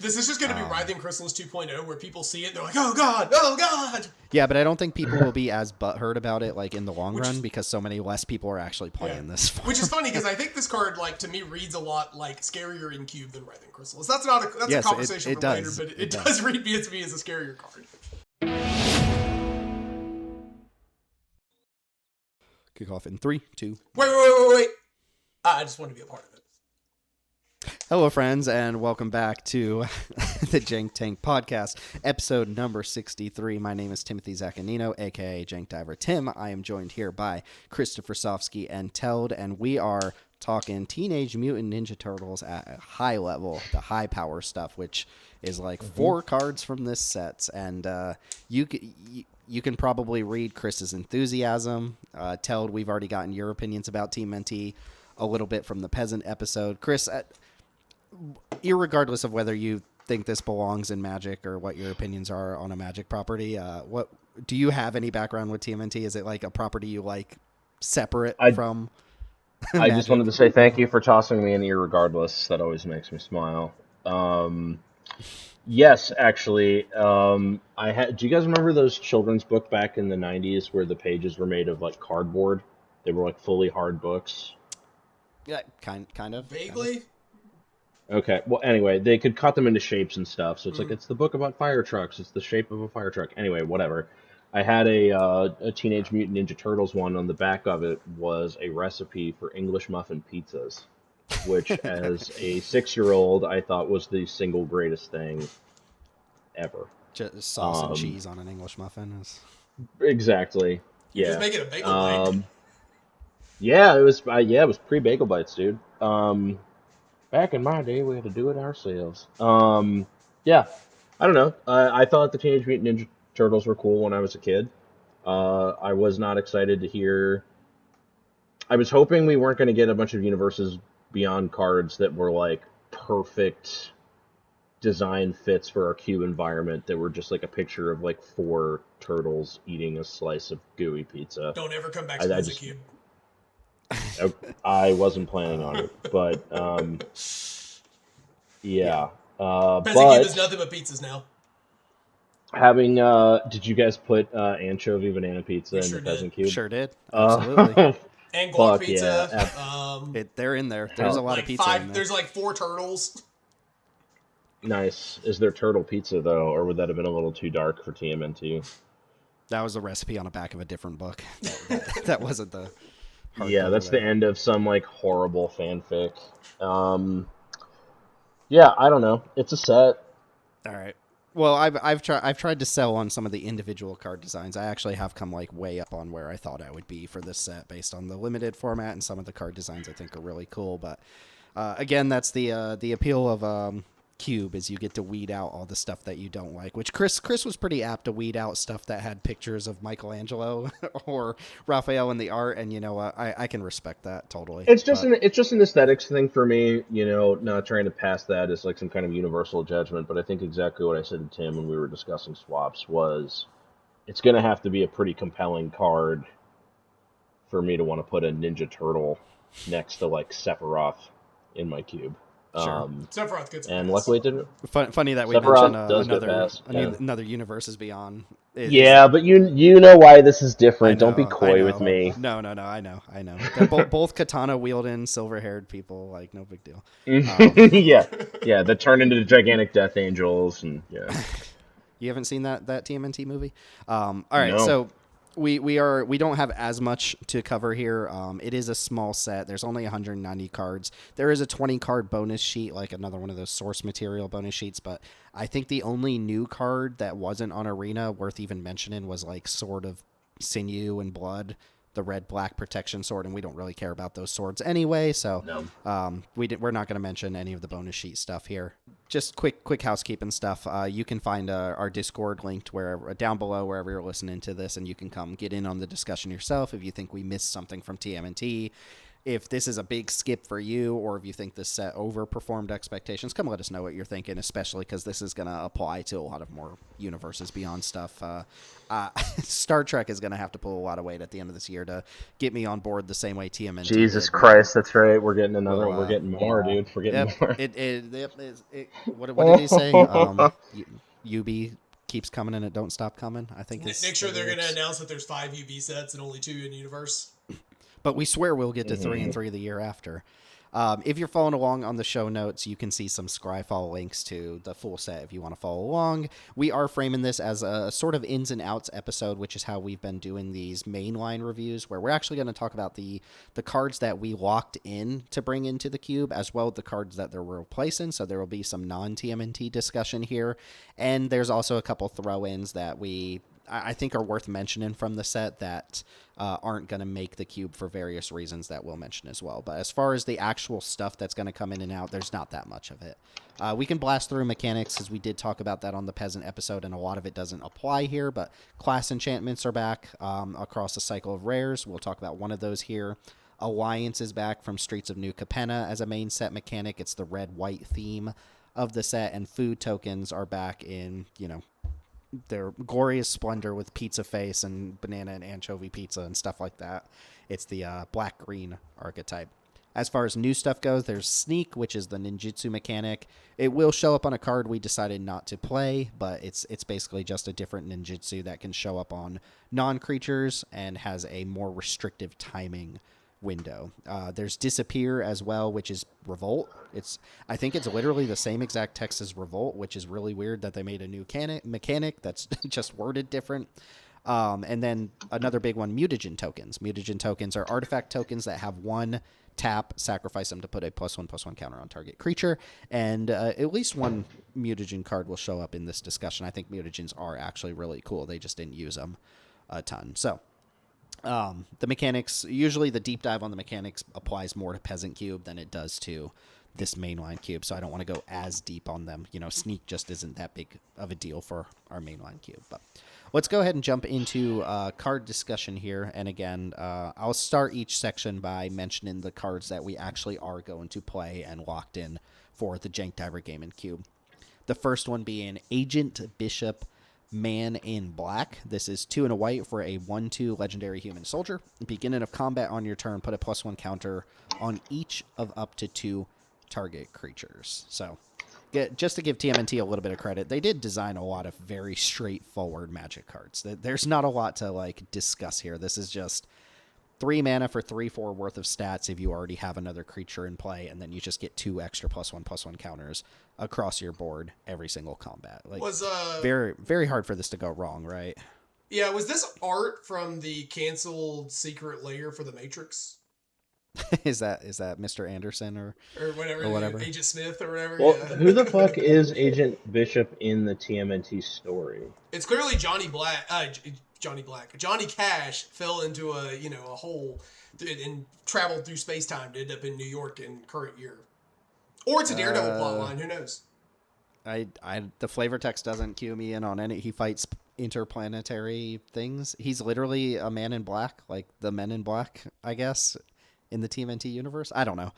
This is just going to be Writhing Crystals 2.0, where people see it and they're like, oh god, oh god. Yeah, but I don't think people will be as butthurt about it like in the long run because so many less people are actually playing this form. Which is funny because I think this card, like, to me, reads a lot like scarier in cube than Writhing Crystals. That's not a conversation for later, but it does read me to me as a scarier card. Kick off in 3, 2. Wait. I just want to be a part of it. Hello, friends, and welcome back to the Jank Tank Podcast, episode number 63. My name is Timothy Zaccanino, a.k.a. Jank Diver Tim. I am joined here by Christopher Sofsky and Teld, and we are talking Teenage Mutant Ninja Turtles at a high level, the high power stuff, which is like 4 cards from this set. And you can probably read Chris's enthusiasm. Teld, we've already gotten your opinions about TMNT a little bit from the Peasant episode. Chris, irregardless of whether you think this belongs in Magic or what your opinions are on a Magic property, what do you have any background with TMNT? Is it like a property you like separate from I just wanted to say thank you for tossing me in irregardless. That always makes me smile. Yes, actually. Do you guys remember those children's book back in the 90s where the pages were made of like cardboard? They were like fully hard books. Yeah, kind of. Vaguely? Kind of. Okay, well, anyway, they could cut them into shapes and stuff, so it's like, it's the book about fire trucks, it's the shape of a fire truck. Anyway, whatever. I had a Teenage Mutant Ninja Turtles one. On the back of it was a recipe for English muffin pizzas, which, as a 6-year-old, I thought was the single greatest thing ever. Just sauce and cheese on an English muffin is... Exactly. You just make it a bagel bite. Yeah, it was pre-Bagel Bites, dude. Back in my day, we had to do it ourselves. Yeah, I don't know. I thought the Teenage Mutant Ninja Turtles were cool when I was a kid. I was not excited to hear... I was hoping we weren't going to get a bunch of Universes Beyond cards that were, like, perfect design fits for our cube environment that were just, like, a picture of, like, 4 turtles eating a slice of gooey pizza. Don't ever come back to the cube. I wasn't planning on it, but yeah. Pezza Cube is nothing but pizzas now. Having did you guys put anchovy banana pizza in the Peasant Cube? Sure did. Absolutely. And guac pizza. Yeah. They're in there. There's a lot of pizza in there. There's like 4 turtles. Nice. Is there turtle pizza though, or would that have been a little too dark for TMNT? That was a recipe on the back of a different book. That wasn't the. Yeah, that's the end of some like horrible fanfic. Yeah, I don't know. It's a set. All right. Well, I've tried to sell on some of the individual card designs. I actually have come like way up on where I thought I would be for this set based on the limited format, and some of the card designs I think are really cool. But again, that's the appeal of Cube, is you get to weed out all the stuff that you don't like, which Chris was pretty apt to weed out stuff that had pictures of Michelangelo or Raphael in the art, and you know I can respect that totally. It's just an aesthetics thing for me, you know, not trying to pass that as like some kind of universal judgment, but I think exactly what I said to Tim when we were discussing swaps was it's going to have to be a pretty compelling card for me to want to put a Ninja Turtle next to like Sephiroth in my cube. Sure. Sephiroth gets and luckily it didn't. Funny that we Sephiroth mentioned another Universes Beyond. But you know why this is different. Don't be coy with me. No, I know. They're both katana wielding, silver-haired people. Like, no big deal. Yeah, that turn into the gigantic death angels, and yeah. You haven't seen that TMNT movie? All right, no. So we don't have as much to cover here. It is a small set. There's only 190 cards. There is a 20 card bonus sheet, like another one of those source material bonus sheets, but I think the only new card that wasn't on Arena worth even mentioning was like Sword of Sinew and Blood, the red-black protection sword, and we don't really care about those swords anyway, so we're not going to mention any of the bonus sheet stuff here. Just quick housekeeping stuff. You can find our Discord linked down below wherever you're listening to this, and you can come get in on the discussion yourself if you think we missed something from TMNT. if this is a big skip for you, or if you think this set overperformed expectations, come let us know what you're thinking, especially because this is going to apply to a lot of more universes beyond stuff. Star Trek is going to have to pull a lot of weight at the end of this year to get me on board the same way TMNT Jesus did. Christ, that's right. We're getting another one. We're getting more, dude. We're getting more. What did he say? UB keeps coming and it don't stop coming, I think. Make sure they're going to announce that there's 5 UB sets and only 2 in universe. But we swear we'll get to 3 and 3 the year after. If you're following along on the show notes, you can see some Scryfall links to the full set if you want to follow along. We are framing this as a sort of ins and outs episode, which is how we've been doing these mainline reviews, where we're actually going to talk about the cards that we locked in to bring into the cube, as well as the cards that they're replacing. So there will be some non-TMNT discussion here. And there's also a couple throw-ins that I think are worth mentioning from the set that aren't going to make the cube for various reasons that we'll mention as well. But as far as the actual stuff that's going to come in and out, there's not that much of it. We can blast through mechanics, as we did talk about that on the Peasant episode, and a lot of it doesn't apply here, but class enchantments are back across the cycle of rares. We'll talk about one of those here. Alliance is back from Streets of New Capenna as a main set mechanic. It's the red-white theme of the set, and food tokens are back in, their glorious splendor with pizza face and banana and anchovy pizza and stuff like that. It's the black-green archetype. As far as new stuff goes, there's Sneak, which is the ninjutsu mechanic. It will show up on a card we decided not to play, but it's basically just a different ninjutsu that can show up on non-creatures and has a more restrictive timing window. There's Disappear as well, which is Revolt. I think it's literally the same exact text as Revolt, which is really weird that they made a new mechanic that's just worded different. And then another big one, mutagen tokens. Mutagen tokens are artifact tokens that have 1 tap, sacrifice them to put a +1/+1 counter on target creature, and at least one mutagen card will show up in this discussion. I think mutagens are actually really cool. They just didn't use them a ton. So the mechanics, usually the deep dive on the mechanics applies more to Peasant Cube than it does to this mainline cube, so I don't want to go as deep on them. Sneak just isn't that big of a deal for our mainline cube. But let's go ahead and jump into card discussion here. And again, I'll start each section by mentioning the cards that we actually are going to play and locked in for the Jank Diver game and cube. The first one being Agent Bishop, Man in Black. This is 2 and a white for a 1/2 legendary human soldier. Beginning of combat on your turn, put a +1 counter on each of up to 2 target creatures. So just to give TMNT a little bit of credit, they did design a lot of very straightforward Magic cards. There's not a lot to discuss here. This is just 3 mana for 3/4 worth of stats if you already have another creature in play, and then you just get 2 extra +1/+1 counters across your board every single combat. Very, very hard for this to go wrong, right? Yeah, was this art from the canceled Secret Lair for the Matrix? Is that Mr. Anderson or whatever, Agent Smith or whatever? Well, yeah. Who the fuck is Agent Bishop in the TMNT story? It's clearly Johnny Black. Johnny Cash fell into a hole and traveled through space time to end up in New York in current year, or it's a Daredevil plotline. Who knows? The flavor text doesn't cue me in on any. He fights interplanetary things. He's literally a Man in Black, like the Men in Black, I guess, in the TMNT universe. I don't know.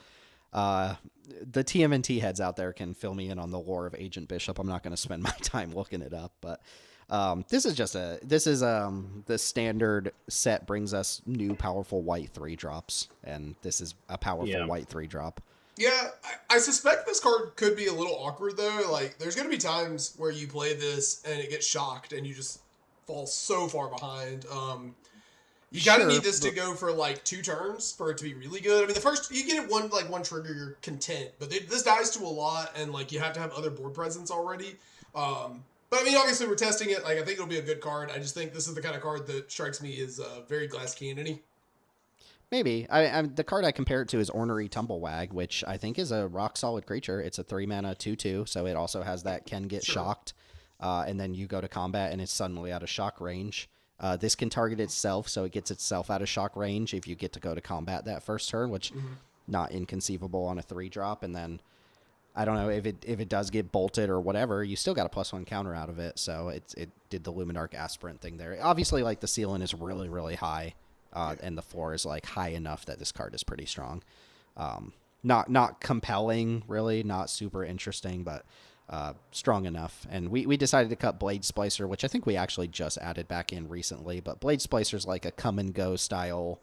The TMNT heads out there can fill me in on the lore of Agent Bishop. I'm not going to spend my time looking it up, but this is the standard set brings us new powerful white 3-drops, and this is a powerful white 3-drop. Yeah, I suspect this card could be a little awkward though. There's going to be times where you play this and it gets shocked and you just fall so far behind. You kind of need this to go for 2 turns for it to be really good. I mean, the first you get it one trigger, you're content, but this dies to a lot, and you have to have other board presence already. But I mean, obviously we're testing it. I think it'll be a good card. I just think this is the kind of card that strikes me as very glass cannon-y. Maybe. The card I compare it to is Ornery Tumblewag, which I think is a rock-solid creature. It's a 3-mana 2/2, so it also has that can get shocked, and then you go to combat and it's suddenly out of shock range. This can target itself, so it gets itself out of shock range if you get to go to combat that first turn, which not inconceivable on a 3-drop. And then, I don't know, if it does get bolted or whatever, you still got a +1 counter out of it, so it did the Luminarch Aspirant thing there. Obviously, the ceiling is really, really high and the floor is like high enough that this card is pretty strong. Not compelling, really, not super interesting, but strong enough. And we decided to cut Blade Splicer, which I think we actually just added back in recently. But Blade Splicer's like a come and go style.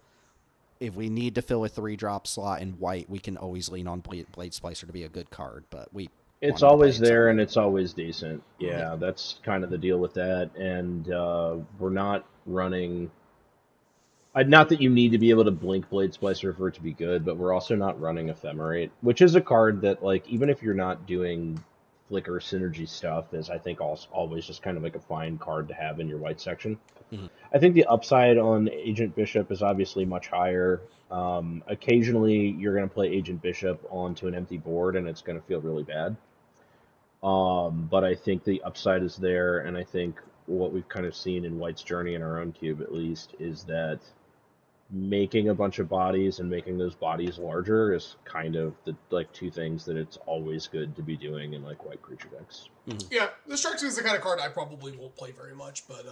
If we need to fill a 3-drop slot in white, we can always lean on Blade Splicer to be a good card. But it's always there and it's always decent. Yeah, that's kind of the deal with that. And we're not running. Not that you need to be able to blink Blade Splicer for it to be good, but we're also not running Ephemerate, which is a card that, like, even if you're not doing Flicker synergy stuff, is, I think, also always just kind of like a fine card to have in your white section. Mm-hmm. I think the upside on Agent Bishop is obviously much higher. Occasionally, you're going to play Agent Bishop onto an empty board, and it's going to feel really bad. But I think the upside is there, and I think what we've kind of seen in White's journey in our own cube, at least, is that making a bunch of bodies and making those bodies larger is kind of the two things that it's always good to be doing in like white creature decks. Mm-hmm. Yeah, the Structure is the kind of card I probably won't play very much, but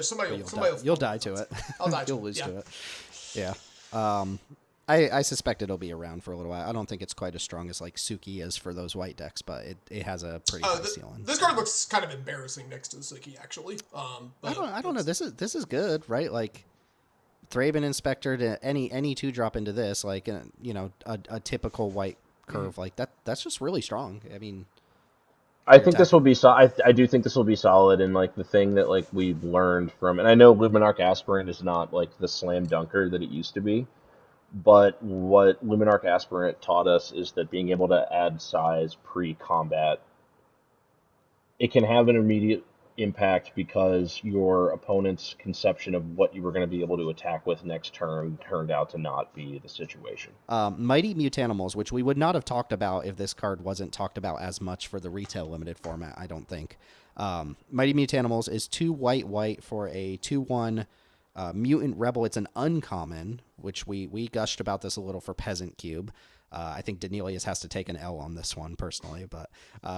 somebody you'll die to it. I'll die. You'll lose to it. Yeah. I suspect it'll be around for a little while. I don't think it's quite as strong as like Suki is for those white decks, but it has a pretty high ceiling. This card looks kind of embarrassing next to Suki, actually. I don't know. This is good, right? Like Thraben Inspector to any 2-drop into this, like a typical white curve like that. That's just really strong. I mean, I think this will be I do think this will be solid, and like the thing that like we've learned from, and I know Luminarch Aspirant is not like the slam dunker that it used to be, but what Luminarch Aspirant taught us is that being able to add size pre-combat, it can have an immediate impact because your opponent's conception of what you were going to be able to attack with next turn turned out to not be the situation. Mighty Mutanimals, which we would not have talked about if this card wasn't talked about as much for the retail limited format, I don't think. Mighty Mutanimals is 2 white for a 2/1 Mutant Rebel. It's an uncommon, which we gushed about this a little for Peasant Cube. I think Danelius has to take an L on this one personally, but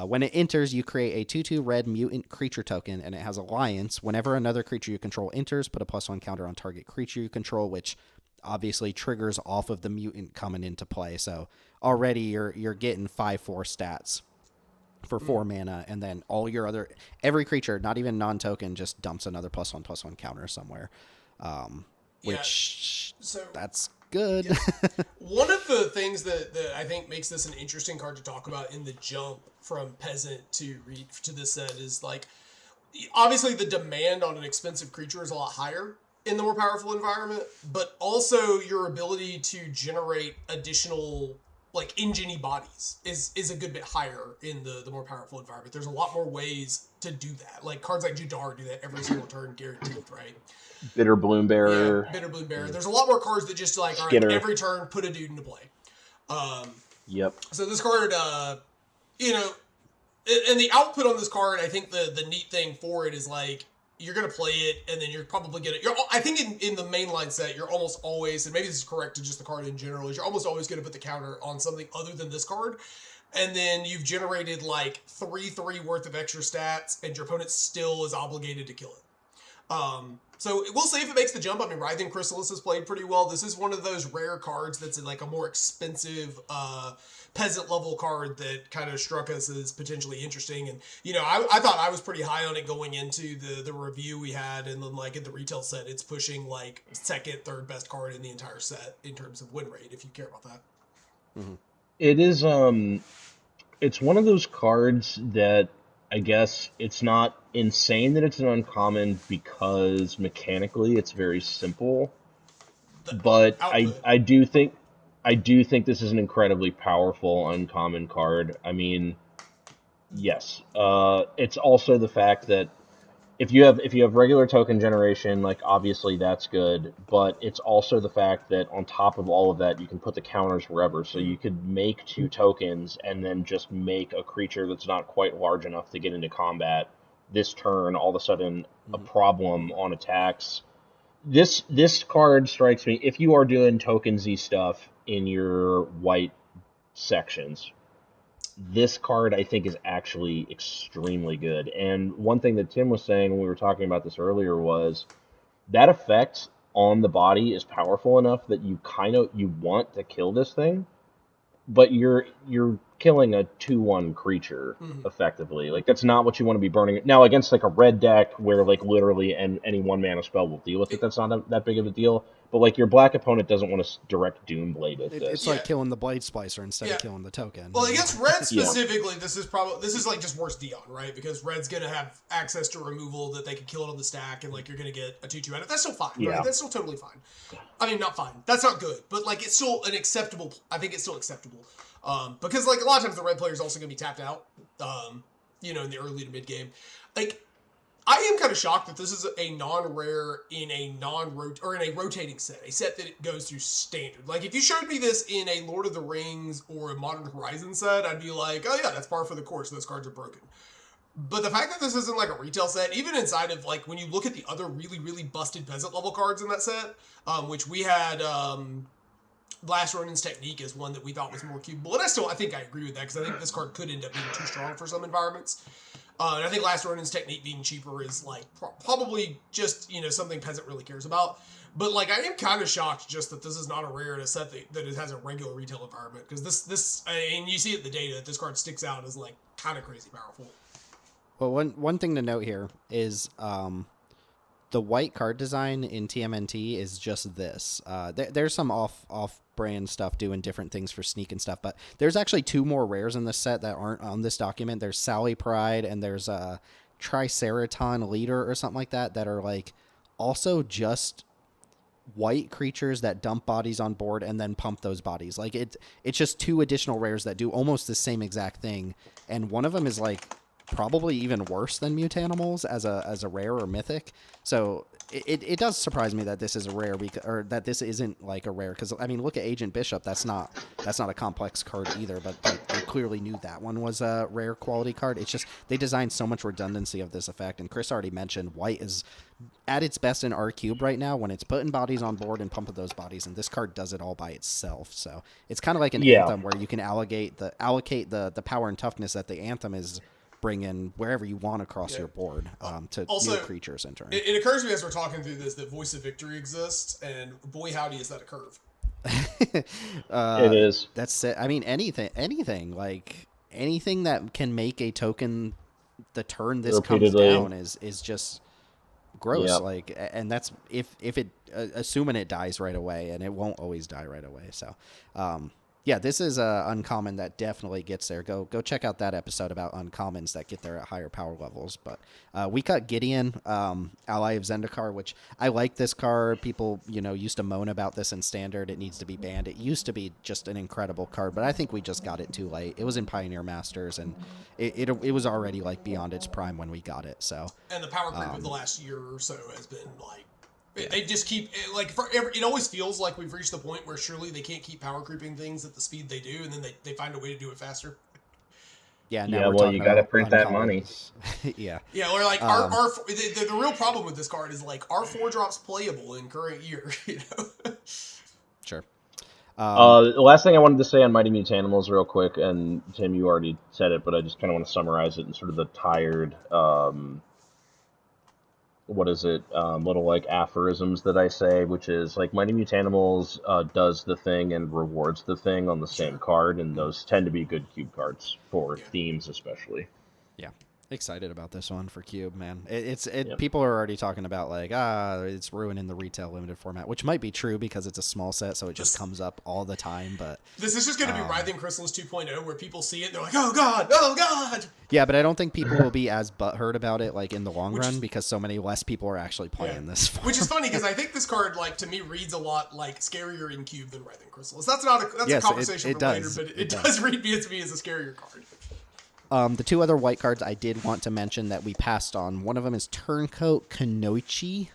when it enters, you create a 2/2 red mutant creature token, and it has Alliance. Whenever another creature you control enters, put a +1 counter on target creature you control, which obviously triggers off of the mutant coming into play. So already you're getting 5/4 stats for 4 mana, and then every creature, not even non-token, just dumps another +1/+1 counter somewhere. That's good. Yeah. One of the things that I think makes this an interesting card to talk about in the jump from Peasant to this set is like, obviously the demand on an expensive creature is a lot higher in the more powerful environment, but also your ability to generate additional like engine-y bodies is a good bit higher in the more powerful environment. There's a lot more ways to do that. Like cards like Judar do that every single turn, guaranteed, right? Bitter Bloombearer. Yeah, Bitter Bloombearer. There's a lot more cards that just like, all right, every turn, put a dude into play. Yep. So this card, and the output on this card, I think the neat thing for it is like, you're going to play it, and then you're probably going to... I think in the mainline set, you're almost always, and maybe this is correct to just the card in general, is you're almost always going to put the counter on something other than this card, and then you've generated like 3/3 worth of extra stats, and your opponent still is obligated to kill it. So we'll see if it makes the jump. I mean, Writhing Chrysalis has played pretty well. This is one of those rare cards that's in like a more expensive peasant level card that kind of struck us as potentially interesting. And, I thought I was pretty high on it going into the review we had. And then like in the retail set, it's pushing like second, third best card in the entire set in terms of win rate, if you care about that. Mm-hmm. It is, it's one of those cards that I guess it's not insane that it's an uncommon because mechanically it's very simple, but I do think this is an incredibly powerful uncommon card. I mean, yes, it's also the fact that if you have regular token generation, like obviously that's good, but it's also the fact that on top of all of that, you can put the counters wherever. So you could make 2 tokens and then just make a creature that's not quite large enough to get into combat this turn, all of a sudden a problem on attacks. This card strikes me, if you are doing tokensy stuff in your white sections, this card, I think, is actually extremely good. And one thing that Tim was saying when we were talking about this earlier was that effect on the body is powerful enough that you want to kill this thing, but you're killing a 2/1 creature effectively. Like that's not what you want to be burning. Now against like a red deck where like literally any 1 mana spell will deal with it, that's not that big of a deal. But like your black opponent doesn't want to direct Doomblade at this. It's like killing the Blade Splicer instead of killing the token. Well, against red specifically, this is like just worse Dion, right? Because red's gonna have access to removal that they can kill it on the stack, and like you're gonna get a 2/2 out of it. That's still fine, right? That's still totally fine. I mean, not fine. That's not good, but like it's still an acceptable. I think it's still acceptable. Because like a lot of times the red player is also gonna be tapped out. In the early to mid game, like. I am kind of shocked that this is a non-rare in a rotating set, a set that goes through standard. Like, if you showed me this in a Lord of the Rings or a Modern Horizon set, I'd be like, oh yeah, that's par for the course, those cards are broken. But the fact that this isn't like a retail set, even inside of, like, when you look at the other really, really busted peasant level cards in that set, which we had, Last Ronin's Technique is one that we thought was more cubable. And I think I agree with that, because I think this card could end up being too strong for some environments. And I think Last Ronin's Technique being cheaper is, like, probably just, something Peasant really cares about. But, like, I am kind of shocked just that this is not a rare in a set that it has a regular retail environment. Because this, and you see it in the data, that this card sticks out as, like, kind of crazy powerful. Well, one thing to note here is the white card design in TMNT is just this. There's some off-brand stuff doing different things for sneak and stuff, but there's actually 2 more rares in this set that aren't on this document. There's Sally Pride and there's a Triceraton Leader or something like that are like also just white creatures that dump bodies on board and then pump those bodies. Like it's just 2 additional rares that do almost the same exact thing, and one of them is like probably even worse than Mutanimals as a rare or mythic. So it does surprise me that this is a rare, or that this isn't like a rare, because I mean, look at Agent Bishop. That's not a complex card either, but they clearly knew that one was a rare quality card. It's just they designed so much redundancy of this effect, and Chris already mentioned white is at its best in R-Cube right now when it's putting bodies on board and pumping those bodies, and this card does it all by itself. So it's kind of like an Anthem where you can allocate the power and toughness that the Anthem is bring in wherever you want across your board to also, new creatures in turn. It occurs to me as we're talking through this that Voice of Victory exists, and boy howdy is that a curve. It is. That's it. I mean, anything like anything that can make a token the turn this repeatedly comes down is just gross. Yep. Like, and that's if it assuming it dies right away, and it won't always die right away. So yeah, this is uncommon that definitely gets there. Go check out that episode about uncommons that get there at higher power levels. But we got Gideon, Ally of Zendikar, which I like this card. People, used to moan about this in Standard. It needs to be banned. It used to be just an incredible card, but I think we just got it too late. It was in Pioneer Masters, and it was already like beyond its prime when we got it. So and the power creep of the last year or so has been like. They just keep, it always feels like we've reached the point where surely they can't keep power creeping things at the speed they do, and then they find a way to do it faster. Yeah, you got to print that money. Yeah. Yeah, or like, the real problem with this card is, like, are 4-drops playable in current year, Sure. The last thing I wanted to say on Mighty Mutanimals real quick, and Tim, you already said it, but I just kind of want to summarize it in sort of the tired... little like aphorisms that I say, which is like Mighty Mutanimals does the thing and rewards the thing on the same card, and those tend to be good cube cards for themes especially. Yeah. Excited about this one for Cube, man. People are already talking about like it's ruining the retail limited format, which might be true because it's a small set, so it just comes up all the time. But this is just going to be Writhing Chrysalis 2.0, where people see it and they're like, oh god. Yeah, but I don't think people will be as butthurt about it like in the long run, because so many less people are actually playing this form. Which is funny because I think this card, like, to me, reads a lot like scarier in Cube than Writhing Chrysalis. That's a conversation for later, but it does read to me as a scarier card. The 2 other white cards I did want to mention that we passed on. One of them is Turncoat Kanoichi,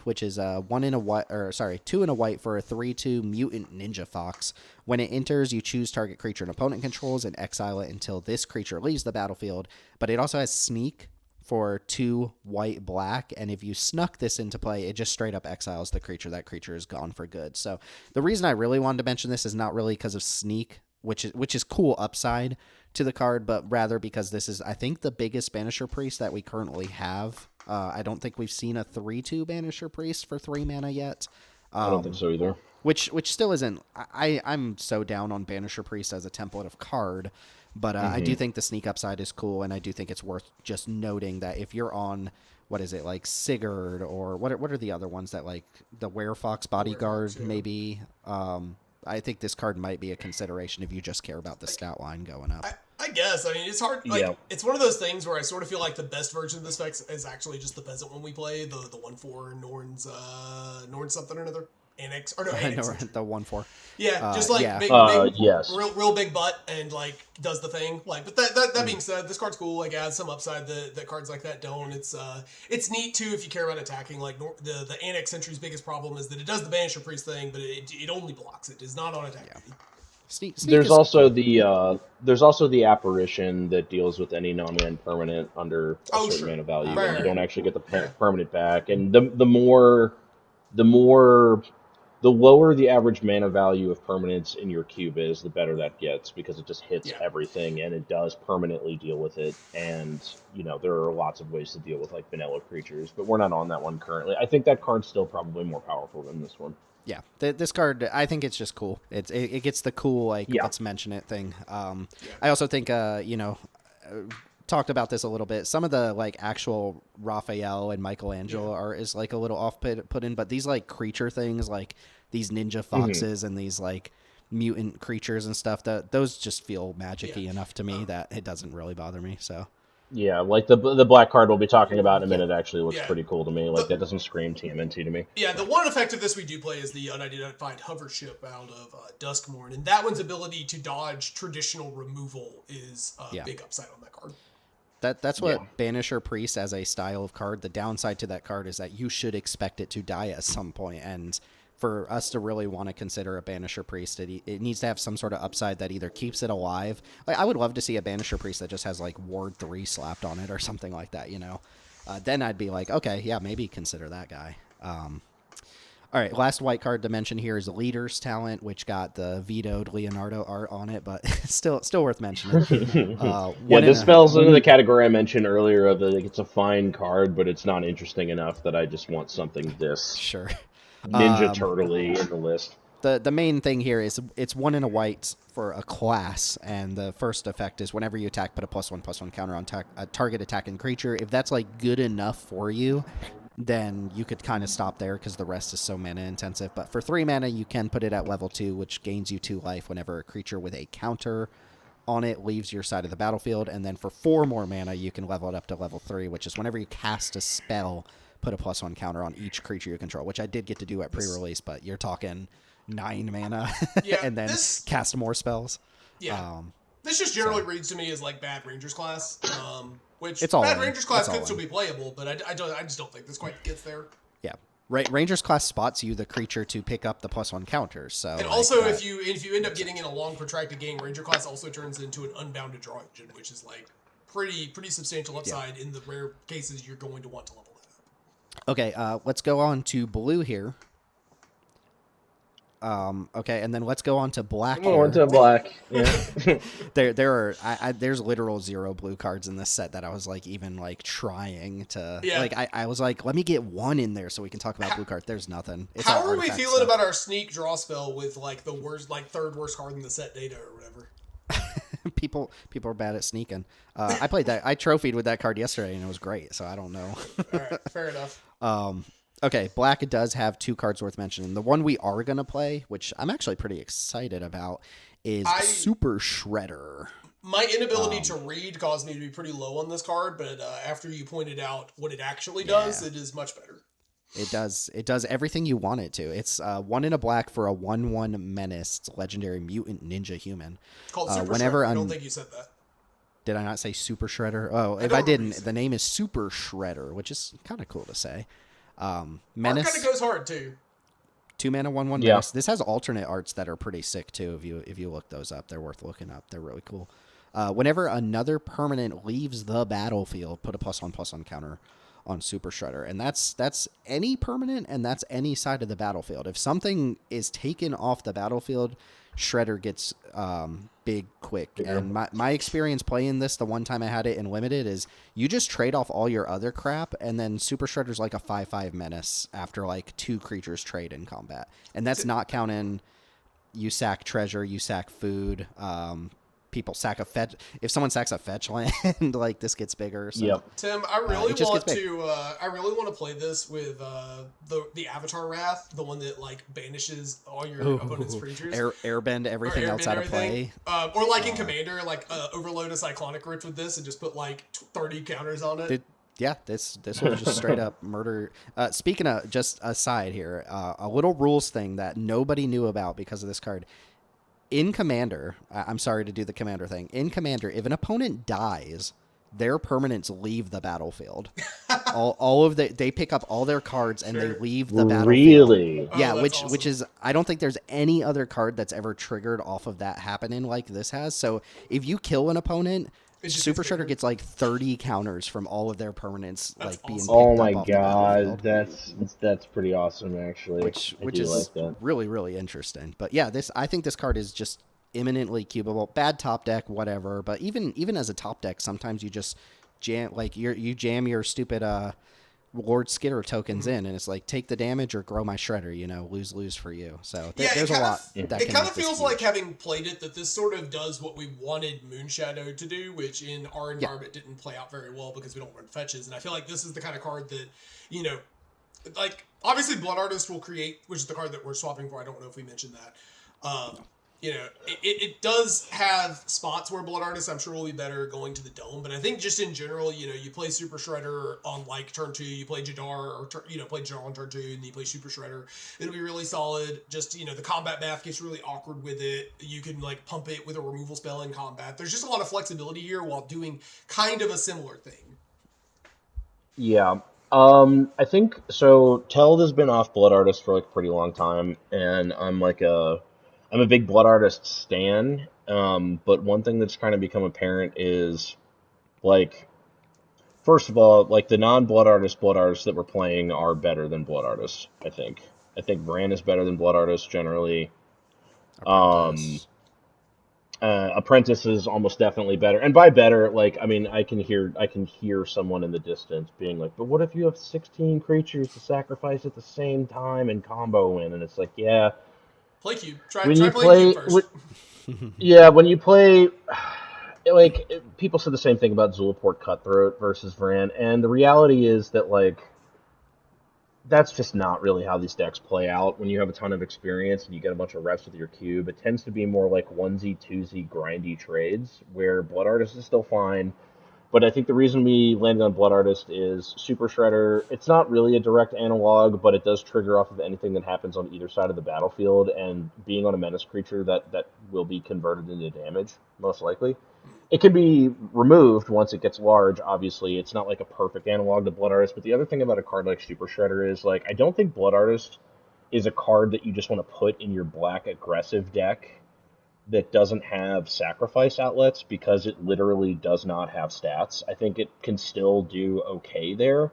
which is 2 and a white for a 3/2 mutant ninja fox. When it enters, you choose target creature an opponent controls and exile it until this creature leaves the battlefield. But it also has sneak for 2 white black, and if you snuck this into play, it just straight up exiles the creature. That creature is gone for good. So the reason I really wanted to mention this is not really because of sneak, which is cool upside. to the card, but rather because this is, I think, the biggest Banisher Priest that we currently have. I don't think we've seen a 3/2 Banisher Priest for 3 mana yet. I don't think so either. Which still isn't. I'm so down on Banisher Priest as a template of card, but I do think the sneak upside is cool, and I do think it's worth just noting that if you're on, what is it, like Sigurd, or what are the other ones that, like the Werefox Bodyguard, Werefox, yeah. maybe. I think this card might be a consideration if you just care about the stat line going up. I guess. I mean, it's hard. Like, it's one of those things where I sort of feel like the best version of this spec is actually just the peasant one we play, the 1/4 Norn's something or another. Annex or no, Annex. The 1/4. Yeah, just like big, yes, real big butt, and like does the thing. Like, but that being said, this card's cool. Like, adds some upside that cards like that don't. It's neat too if you care about attacking. Like the Annex Sentry's biggest problem is that it does the Banisher Priest thing, but it only blocks. It is not on attack. Yeah. There's also the apparition that deals with any non-land permanent under a certain mana value, and you don't actually get the permanent back. And the lower the average mana value of permanents in your cube is, the better that gets, because it just hits everything, and it does permanently deal with it. And there are lots of ways to deal with like vanilla creatures, but we're not on that one currently. I think that card's still probably more powerful than this one. Yeah, this card, I think it's just cool. It gets the cool, like, let's mention it thing. I also think, talked about this a little bit. Some of the, like, actual Raphael and Michelangelo art is, like, a little off-put in, but these, like, creature things, like these ninja foxes and these, like, mutant creatures and stuff, those just feel magic-y enough to me that it doesn't really bother me, so... Yeah, like the black card we'll be talking about in a minute actually looks pretty cool to me. Like, that doesn't scream TMNT to me. Yeah, the one effect of this we do play is the unidentified hover ship out of Duskmourn, and that one's ability to dodge traditional removal is a big upside on that card. That's what Banisher Priest as a style of card, the downside to that card is that you should expect it to die at some point, and for us to really want to consider a Banisher Priest, it needs to have some sort of upside that either keeps it alive. Like, I would love to see a Banisher Priest that just has, like, Ward 3 slapped on it or something like that, Then I'd be like, okay, yeah, maybe consider that guy. All right, last white card to mention here is Leader's Talent, which got the vetoed Leonardo art on it, but still worth mentioning. This falls into the category I mentioned earlier of it's a fine card, but it's not interesting enough that I just want something this. Sure. Ninja Turtle-y in the list. The main thing here is it's 1 and a white for a class, and the first effect is whenever you attack, put a +1/+1 counter on a target attacking creature. If that's like good enough for you, then you could kind of stop there because the rest is so mana intensive. But for 3 mana, you can put it at level 2, which gains you 2 life whenever a creature with a counter on it leaves your side of the battlefield. And then for 4 more mana, you can level it up to level 3, which is whenever you cast a spell, put a +1 counter on each creature you control, which I did get to do at pre-release, but you're talking 9 mana and then cast more spells. Yeah. This just generally reads to me as like bad Rangers class, which it's all bad Rangers class could still be playable, but I just don't think this quite gets there. Yeah. Rangers class spots you the creature to pick up the +1 counters. So, and also, if you end up getting in a long protracted game, Ranger class also turns into an unbounded draw engine, which is like pretty substantial upside in the rare cases you're going to want to level that up. Okay, let's go on to blue here. Okay, and then let's go on to black. On to black. Yeah. There's literal 0 blue cards in this set that I was like even like trying to like I was like, let me get 1 in there so we can talk about blue cards. There's nothing. It's how are we feeling about our sneak draw spell with like the worst, like third worst card in the set data or whatever? People are bad at sneaking. I played that. I trophied with that card yesterday and it was great. So I don't know. All right, fair enough. Okay, black does have 2 cards worth mentioning. The one we are going to play, which I'm actually pretty excited about, is Super Shredder. My inability to read caused me to be pretty low on this card, but after you pointed out what it actually does, it is much better. It does everything you want it to. It's 1 in a black for a 1/1 menace. It's a legendary mutant ninja human. It's called Super Shredder. I don't think you said that. Did I not say Super Shredder? Oh, if I didn't, the name is Super Shredder, which is kind of cool to say. Menace kind of goes hard too. 2 mana 1/1 menace. This has alternate arts that are pretty sick too. If you look those up, they're worth looking up. They're really cool. Whenever another permanent leaves the battlefield, put a +1/+1 counter on Super Shredder, and that's any permanent, and that's any side of the battlefield. If something is taken off the battlefield, Shredder gets big quick. Yeah. And my experience playing this, the one time I had it in limited, is you just trade off all your other crap, and then Super Shredder's like a 5/5 menace after like 2 creatures trade in combat, and that's not counting you sack treasure, you sack food. People sack a fetch. If someone sacks a fetch land, like this gets bigger. So. Yep. Tim, I really it just want gets big. to. I really want to play this with the Avatar Wrath, the one that like banishes all your opponent's creatures. Airbend everything else out of play. Or like in Commander, like overload a Cyclonic Rift with this and just put like 30 counters on it. Yeah, this will just straight up murder. Speaking of, just aside here, a little rules thing that nobody knew about because of this card. In Commander, I'm sorry to do the Commander thing. In Commander, if an opponent dies, their permanents leave the battlefield. all of they pick up all their cards and they leave the battlefield. Really? Yeah, awesome. which is, I don't think there's any other card that's ever triggered off of that happening like this has. So if you kill an opponent, Super Shredder gets like 30 counters from all of their permanents, That's like being awesome. picked Oh up my off the god, battlefield. that's pretty awesome actually. Which I do is like that. really, really interesting. But yeah, I think this card is just eminently cubable. Bad top deck, whatever. But even as a top deck, sometimes you just jam you jam your stupid Lord Skitter tokens in, and it's like, take the damage or grow my Shredder. Lose for you. So there's a lot. It kind of feels like, having played it, that this sort of does what we wanted Moonshadow to do, which in our environment didn't play out very well because we don't run fetches. And I feel like this is the kind of card that, like, obviously Blood Artist will create, which is the card that we're swapping for. I don't know if we mentioned that. It does have spots where Blood Artist, I'm sure, will be better going to the Dome, but I think just in general, you play Super Shredder on like turn 2, you play Jadar, or play Jadar on turn 2, and then you play Super Shredder. It'll be really solid. Just, the combat math gets really awkward with it. You can like pump it with a removal spell in combat. There's just a lot of flexibility here while doing kind of a similar thing. Yeah. I think so. Teld has been off Blood Artist for like a pretty long time, and I'm a big Blood Artist stan. But one thing that's kind of become apparent is, like, first of all, like the non-Blood Artists that we're playing are better than Blood Artists. I think Vran is better than Blood Artists generally. Apprentice. Apprentice is almost definitely better, and by better, like, I mean, I can hear someone in the distance being like, "But what if you have 16 creatures to sacrifice at the same time and combo in?" And it's like, yeah, Play Cube. Try when you play Cube first. when you play, like, people said the same thing about Zulaport Cutthroat versus Vran, and the reality is that, like, that's just not really how these decks play out. When you have a ton of experience and you get a bunch of reps with your cube, it tends to be more like onesie, twosie, grindy trades, where Blood Artist is still fine. But I think the reason we landed on Blood Artist is Super Shredder. It's not really a direct analog, but it does trigger off of anything that happens on either side of the battlefield, and being on a menace creature, that will be converted into damage, most likely. It can be removed once it gets large, obviously. It's not like a perfect analog to Blood Artist, but the other thing about a card like Super Shredder is, like, I don't think Blood Artist is a card that you just want to put in your black aggressive deck that doesn't have sacrifice outlets, because it literally does not have stats. I think it can still do okay there,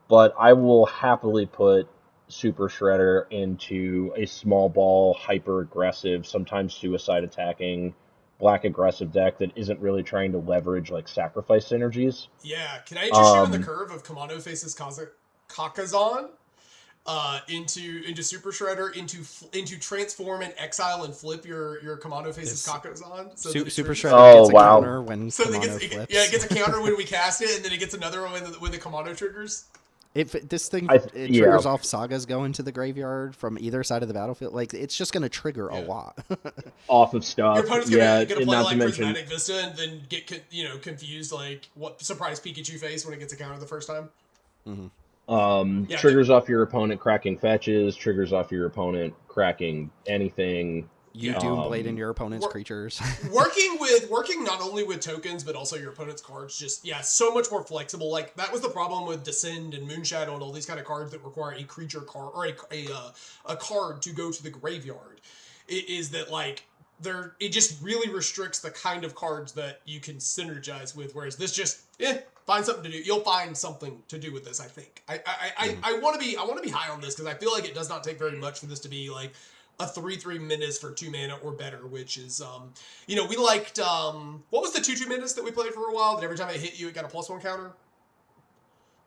but I will happily put Super Shredder into a small ball, hyper aggressive, sometimes suicide attacking, black aggressive deck that isn't really trying to leverage like sacrifice synergies. Yeah, can I interest you in the curve of Kamado faces Kakazan into Super Shredder, into transform and exile and flip your Kamado faces Kakazan? So Super Shredder gets a counter when Kamado flips. Yeah, it gets a counter when we cast it, and then it gets another one when the Kamado triggers. This thing triggers off sagas going to the graveyard from either side of the battlefield. Like, it's just going to trigger a lot off of stuff. Your opponent's gonna play like Prismatic Vista and then get confused, like, what surprise Pikachu face when it gets a counter the first time. Mm-hmm. Triggers off your opponent cracking fetches. Triggers off your opponent cracking anything. You Doomblade in your opponent's creatures. working not only with tokens but also your opponent's cards, just so much more flexible. Like, that was the problem with Descend and Moonshadow and all these kind of cards that require a creature card or a card to go to the graveyard. It is that, like, it just really restricts the kind of cards that you can synergize with, whereas this just Find something to do. You'll find something to do with this, I think. I want to be high on this because I feel like it does not take very much for this to be like a 3/3 menace for 2 mana or better, which is we liked what was the 2/2 menace that we played for a while that every time it hit you it got a +1 counter?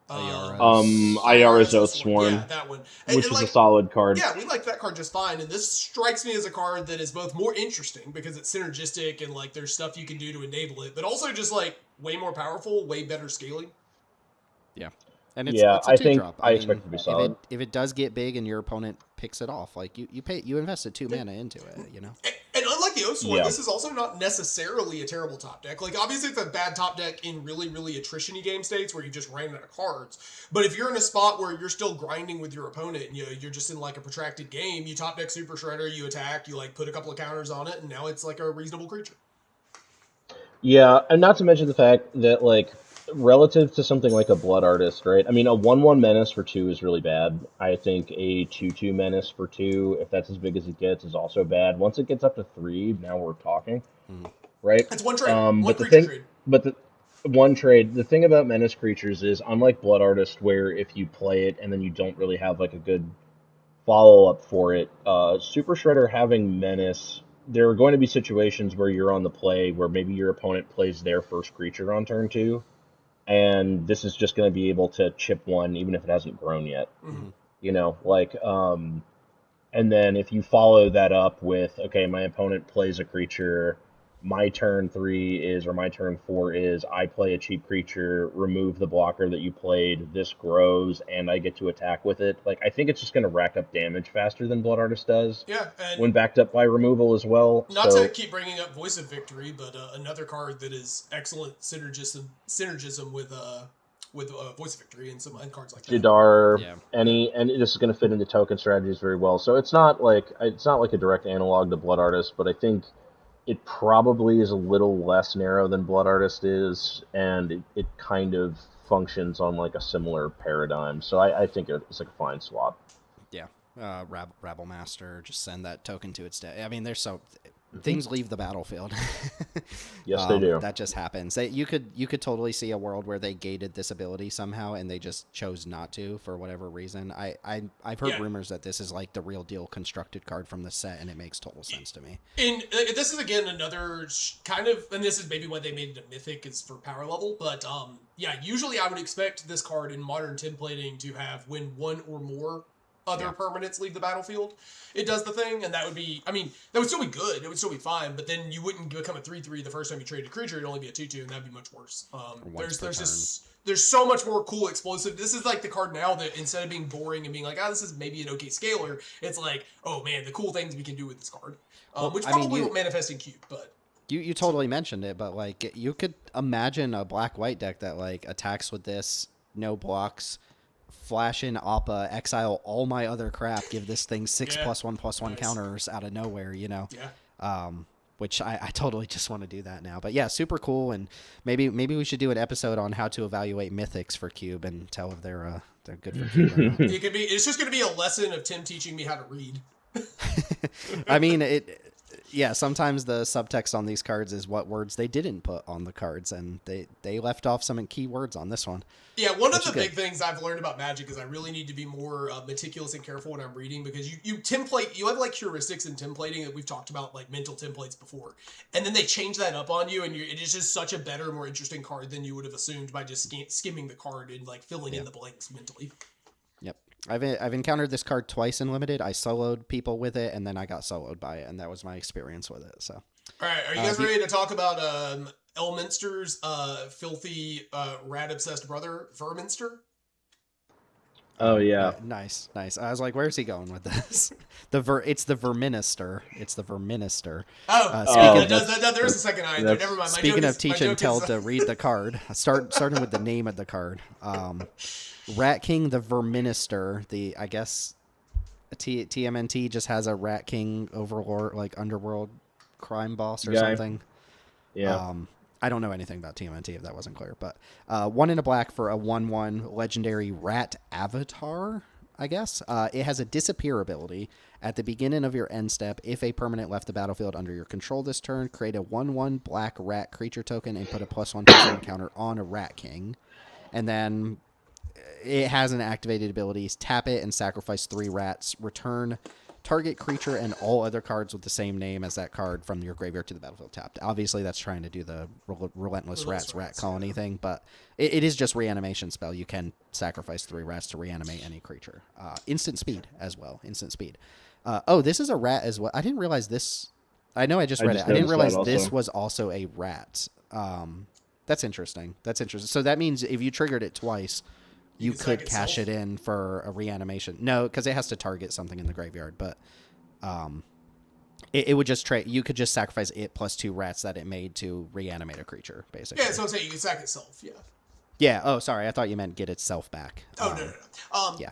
Ayara's Oathsworn. Yeah, that one. Which is a solid card. Yeah, we like that card just fine. And this strikes me as a card that is both more interesting because it's synergistic and like there's stuff you can do to enable it, but also just like way more powerful, way better scaling. Yeah. And it's I a 2-drop. I expect it to be solid. If it does get big and your opponent picks it off, like you invested 2 mana into it, you know. And unlike the Oathsworn, this is also not necessarily a terrible top deck. Like obviously it's a bad top deck in really, really attrition-y game states where you just ran out of cards. But if you're in a spot where you're still grinding with your opponent and you're just in like a protracted game, you top deck Super Shredder, you attack, you like put a couple of counters on it, and now it's like a reasonable creature. Yeah, and not to mention the fact that like relative to something like a Blood Artist, right? I mean, a 1/1 menace for 2 is really bad. I think a 2/2 menace for 2, if that's as big as it gets, is also bad. Once it gets up to 3, now we're talking, right? It's one trade, one but creature trade. But the one trade, the thing about menace creatures is, unlike Blood Artist, where if you play it and then you don't really have like a good follow up for it, Super Shredder having menace. There are going to be situations where you're on the play where maybe your opponent plays their first creature on turn 2, and this is just going to be able to chip 1 even if it hasn't grown yet. Mm-hmm. You know, like, and then if you follow that up with, okay, my opponent plays a creature, my turn 3 is, or my turn 4 is, I play a cheap creature, remove the blocker that you played, this grows, and I get to attack with it. Like, I think it's just going to rack up damage faster than Blood Artist does. Yeah, and when backed up by removal as well. Not to keep bringing up Voice of Victory, but another card that is excellent synergism with Voice of Victory and some end cards like that. Jadar, and this is going to fit into token strategies very well. So it's not like a direct analog to Blood Artist, but I think it probably is a little less narrow than Blood Artist is, and it kind of functions on like a similar paradigm. So I think it's like a fine swap. Yeah, Rabble Master, just send that token to its deck. I mean, there's things leave the battlefield. Yes, they do. That just happens. You could totally see a world where they gated this ability somehow, and they just chose not to for whatever reason. I've heard rumors that this is like the real deal constructed card from the set, and it makes total sense to me. And this is again another kind of, and this is maybe why they made it a mythic is for power level. But usually I would expect this card in modern templating to have when one or more other permanents leave the battlefield, it does the thing, and that would be, I mean, that would still be good, it would still be fine, but then you wouldn't become a 3/3 the first time you traded a creature, it'd only be a 2/2, and that'd be much worse. There's so much more cool explosive. This is like the card now that instead of being boring and being like, this is maybe an okay scaler, it's like, oh man, the cool things we can do with this card. Which probably won't manifest in Cube, but... You totally mentioned it, but like, you could imagine a black-white deck that like attacks with this, no blocks, flash in Appa, exile all my other crap, give this thing 6+1/+1 counters out of nowhere, you know? Yeah. Which I totally just want to do that now. But yeah, super cool, and maybe we should do an episode on how to evaluate mythics for Cube and tell if they're good for Cube or not. It's just going to be a lesson of Tim teaching me how to read. I mean, sometimes the subtext on these cards is what words they didn't put on the cards, and they left off some key words on this one. Yeah, one of the big things I've learned about Magic is I really need to be more meticulous and careful when I'm reading, because you have like heuristics in templating that we've talked about, like mental templates before, and then they change that up on you, and it is just such a better, more interesting card than you would have assumed by just skimming the card and like filling in the blanks mentally. Yep. I've encountered this card twice in Limited. I soloed people with it, and then I got soloed by it, and that was my experience with it. So, all right, are you guys ready to talk about Elminster's filthy rat-obsessed brother, Verminster? Oh yeah, nice. I was like, "Where's he going with this?" It's the Verminister. There's a second eye there. Never mind. Speaking of teaching Teld to read the card, starting with the name of the card. Rat King the Verminister. I guess TMNT just has a Rat King overlord, like underworld crime boss or something. Yeah. I don't know anything about TMNT if that wasn't clear, but 1 in a black for a 1/1 legendary rat avatar. I guess. It has a disappear ability. At the beginning of your end step, if a permanent left the battlefield under your control this turn, create a 1/1 black rat creature token and put a +1/+1 counter on a Rat King. And then it has an activated abilities. Tap it and sacrifice 3 rats. Return target creature and all other cards with the same name as that card from your graveyard to the battlefield tapped. Obviously, that's trying to do the relentless rats rat colony thing, but it is just reanimation spell. You can sacrifice 3 rats to reanimate any creature. Instant speed as well. Instant speed. This is a rat as well. I didn't realize this. I know I just read it. I didn't realize this was also a rat. That's interesting. So that means if you triggered it twice, you could cash it in for a reanimation. No, because it has to target something in the graveyard, but it would just trade. You could just sacrifice it plus 2 rats that it made to reanimate a creature, basically. Yeah, so I'm saying you can sack itself, yeah. Yeah, oh, sorry, I thought you meant get itself back. No. Yeah.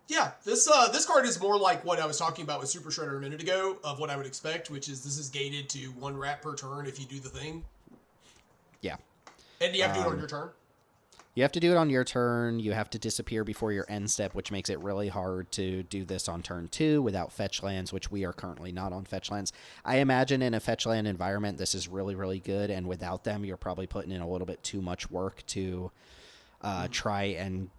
Yeah, this card is more like what I was talking about with Super Shredder a minute ago, of what I would expect, which is this is gated to 1 rat per turn if you do the thing. Yeah. And you have to do it on your turn. You have to do it on your turn. You have to disappear before your end step, which makes it really hard to do this on turn 2 without fetch lands, which we are currently not on fetch lands. I imagine in a fetch land environment, this is really, really good, and without them, you're probably putting in a little bit too much work to try and,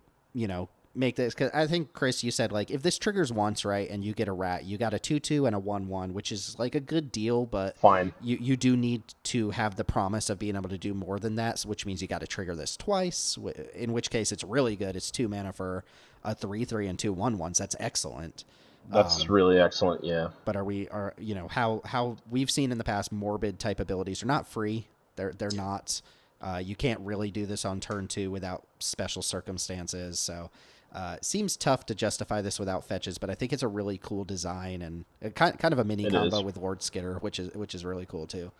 make this. Because I think, Chris, you said, like, if this triggers once, right, and you get a rat, you got a 2/2 and a 1/1, which is, like, a good deal, but fine. You do need to have the promise of being able to do more than that, which means you got to trigger this twice, in which case it's really good. It's 2 mana for a 3/3 and 2 1/1s. That's excellent. That's really excellent, yeah. But how we've seen in the past, morbid type abilities are not free. They're not. You can't really do this on turn 2 without special circumstances, so it seems tough to justify this without fetches, but I think it's a really cool design and kind of a mini combo with Lord Skitter, which is really cool too.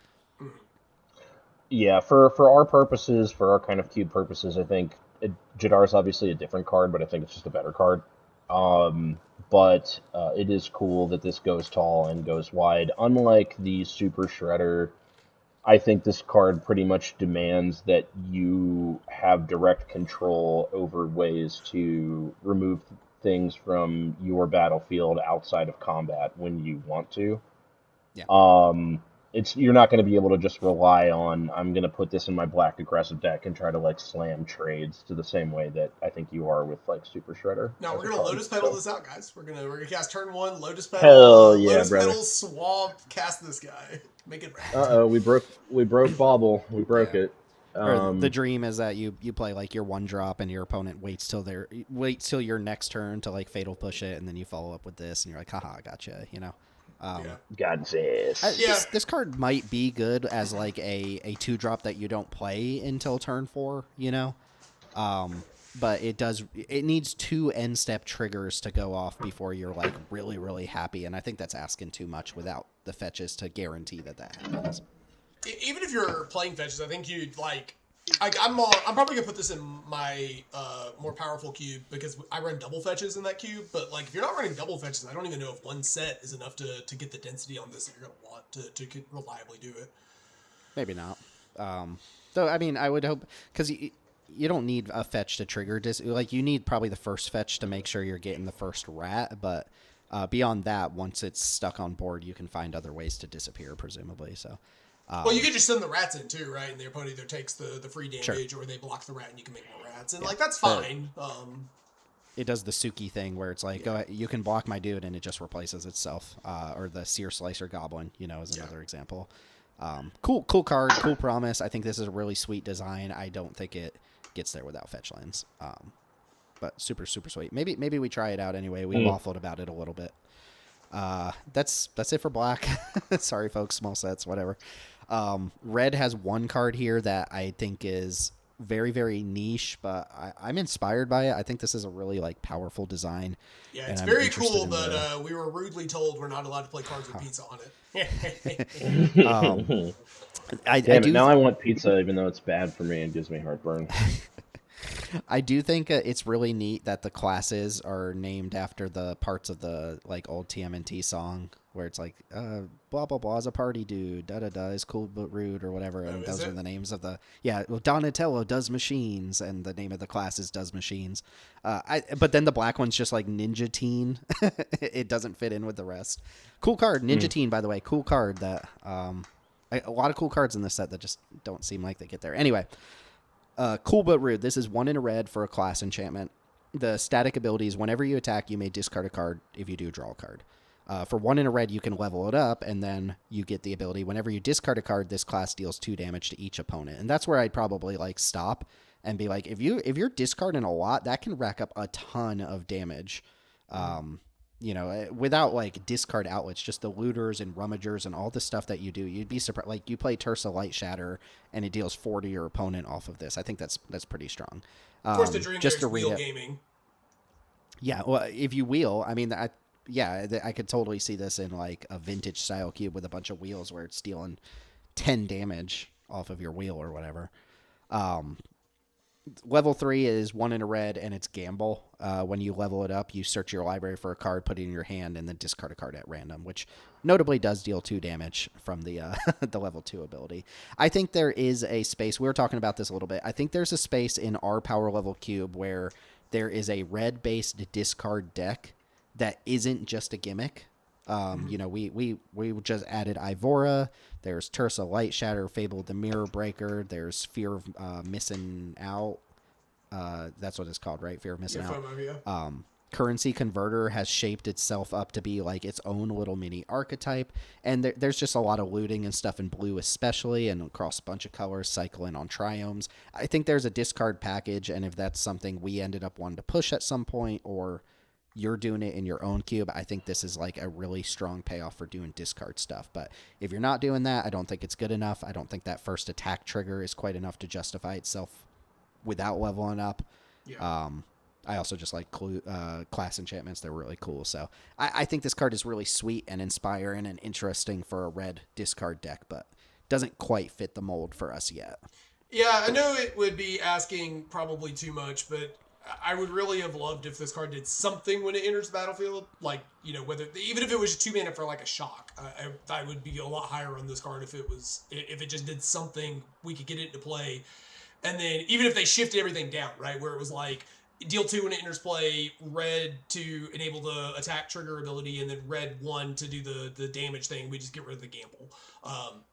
Yeah, for our purposes, for our kind of cube purposes, I think Jadar is obviously a different card, but I think it's just a better card. But it is cool that this goes tall and goes wide. Unlike the Super Shredder, I think this card pretty much demands that you have direct control over ways to remove things from your battlefield outside of combat when you want to. Yeah. You're not going to be able to just rely on, I'm going to put this in my black aggressive deck and try to like slam trades to the same way that I think you are with like Super Shredder. No, we're gonna Lotus Petal this out, guys. We're gonna cast turn 1, Lotus Petal. Hell yeah, Lotus brother. Petal, swamp, cast this guy. Make it rat. We broke Bobble. We broke it. Or the dream is that you play like your 1-drop and your opponent waits till your next turn to like fatal push it, and then you follow up with this and you're like, haha, gotcha, God says. This card might be good as like a 2-drop that you don't play until turn 4, but it needs 2 end step triggers to go off before you're like really, really happy, and I think that's asking too much without the fetches to guarantee that happens. Even if you're playing fetches, I think you'd like. I'm probably gonna put this in my more powerful cube because I run double fetches in that cube. But like, if you're not running double fetches, I don't even know if 1 set is enough to get the density on this that you're gonna want to reliably do it. Maybe not. Though I mean, I would hope because you don't need a fetch to trigger like you need probably the first fetch to make sure you're getting the first rat, but beyond that, once it's stuck on board, you can find other ways to disappear, presumably. So. Well, you could just send the rats in too, right? And the opponent either takes the free damage or they block the rat and you can make more rats. And like, that's fine. It does the Suki thing where it's like, you can block my dude and it just replaces itself. Or the Seer Slicer Goblin, is another example. Cool card, cool promise. I think this is a really sweet design. I don't think it gets there without fetch lands. But super, super sweet. Maybe we try it out anyway. We waffled about it a little bit. That's it for black. Sorry, folks, small sets, whatever. Red has 1 card here that I think is very, very niche, but I'm inspired by it. I think this is a really like powerful design. Yeah, it's very cool, but we were rudely told we're not allowed to play cards with pizza on it. Now I want pizza, even though it's bad for me and gives me heartburn. I do think it's really neat that the classes are named after the parts of the like old TMNT song. where it's like, blah, blah, blah is a party dude, da-da-da is cool but rude or whatever, and those are the names of the, Donatello does machines, and the name of the class is does machines. But then the black one's just like Ninja Teen. It doesn't fit in with the rest. Cool card, Ninja Teen, by the way, cool card that, a lot of cool cards in this set that just don't seem like they get there. Anyway, cool but rude. This is 1 in a red for a class enchantment. The static ability is whenever you attack, you may discard a card. If you do, draw a card. For 1 in a red, you can level it up, and then you get the ability. Whenever you discard a card, this class deals 2 damage to each opponent. And that's where I'd probably like stop and be like, if you're discarding a lot, that can rack up a ton of damage. Without like discard outlets, just the looters and rummagers and all the stuff that you do, you'd be surprised. Like you play Tersa Light Shatter, and it deals 4 to your opponent off of this. I think that's pretty strong. Of course, the dream is wheel gaming. Yeah, well, if you wheel, I mean, I could totally see this in like a vintage style cube with a bunch of wheels where it's dealing 10 damage off of your wheel or whatever. Level 3 is 1 in a red, and it's gamble. When you level it up, you search your library for a card, put it in your hand, and then discard a card at random, which notably does deal 2 damage from the the level 2 ability. I think there is a space, we were talking about this a little bit, I think there's a space in our power level cube where there is a red-based discard deck that isn't just a gimmick. We just added Ivora. There's Tersa Light Shatter, Fable the Mirror Breaker. There's Fear of Missing Out. That's what it's called, right? Fear of Missing Out. Yeah. Currency Converter has shaped itself up to be like its own little mini archetype. And there's just a lot of looting and stuff in blue especially, and across a bunch of colors, cycling on triomes. I think there's a discard package, and if that's something we ended up wanting to push at some point, or you're doing it in your own cube, I think this is like a really strong payoff for doing discard stuff. But if you're not doing that, I don't think it's good enough. I don't think that first attack trigger is quite enough to justify itself without leveling up. Yeah. I also just like class enchantments. They're really cool. So I think this card is really sweet and inspiring and interesting for a red discard deck, but doesn't quite fit the mold for us yet. Yeah, I know it would be asking probably too much, but I would really have loved if this card did something when it enters the battlefield, like, whether even if it was 2 mana for like a shock, I would be a lot higher on this card if it just did something we could get it into play, and then even if they shifted everything down, right, where it was like deal 2 when it enters play, red to enable the attack trigger ability, and then red 1 to do the damage thing. We just get rid of the gamble.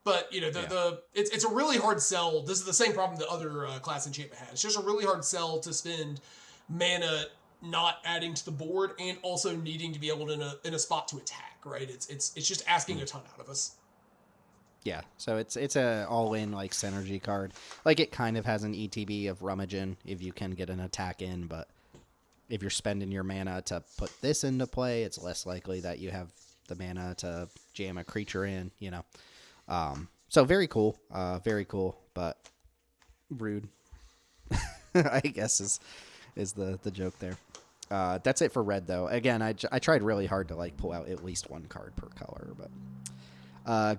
But it's a really hard sell. This is the same problem the other class enchantment had. It's just a really hard sell to spend mana not adding to the board and also needing to be able to in a spot to attack. Right? It's just asking a ton out of us. Yeah, so it's a all-in like synergy card. Like it kind of has an ETB of rummaging if you can get an attack in, but if you're spending your mana to put this into play, it's less likely that you have the mana to jam a creature in. So very cool, but rude. I guess is the joke there. That's it for red though. Again, I tried really hard to like pull out at least one card per color, but.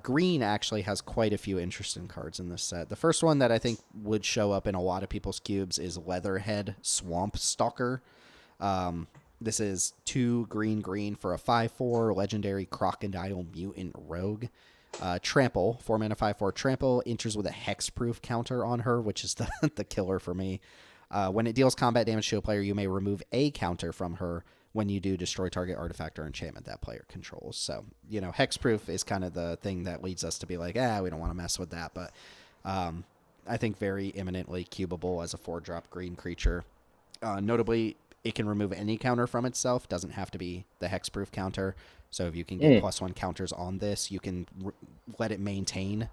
Green actually has quite a few interesting cards in this set. The first one that I think would show up in a lot of people's cubes is Leatherhead Swamp Stalker. This is 2 green for a 5/4 legendary Crocodile Mutant Rogue. Trample, 4 mana 5/4 Trample, enters with a hexproof counter on her, which is the killer for me. When it deals combat damage to a player, you may remove a counter from her. When you do, destroy target artifact or enchantment that player controls. So, hexproof is kind of the thing that leads us to be like, we don't want to mess with that. But I think very imminently cubable as a 4-drop green creature. Notably, it can remove any counter from itself. Doesn't have to be the hexproof counter. So if you can get +1 counters on this, you can let it maintain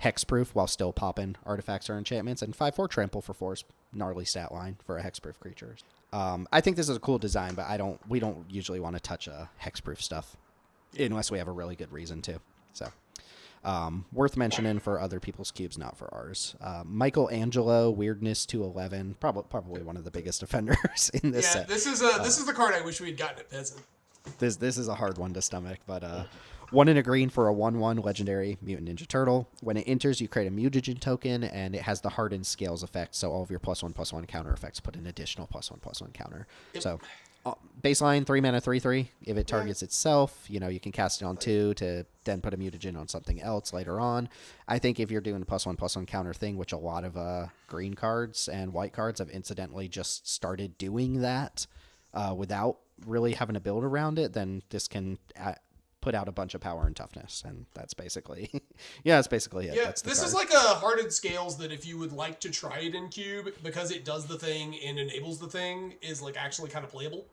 hexproof while still popping artifacts or enchantments. And 5/4 trample for 4 is gnarly stat line for a hexproof creature. I think this is a cool design, but we don't usually want to touch hexproof stuff unless we have a really good reason to. So worth mentioning for other people's cubes, not for ours. Michelangelo, Weirdness 211, probably one of the biggest offenders in this set. This is the card I wish we had gotten at Peasant. This is a hard one to stomach, but 1 in a green for a 1/1 legendary Mutant Ninja Turtle. When it enters, you create a mutagen token, and it has the Hardened Scales effect, so all of your +1/+1 counter effects put an additional +1/+1 counter. Yep. So baseline 3 mana 3/3. If it Yeah. targets itself, you can cast it on 2 to then put a mutagen on something else later on. I think if you're doing a +1/+1 counter thing, which a lot of green cards and white cards have incidentally just started doing that without really having to build around it, then this can put out a bunch of power and toughness, and that's basically that's basically it. Yeah, That's the this card. is like a Hearted Scales that if you would like to try it in Cube, because it does the thing and enables the thing, is like actually kind of playable.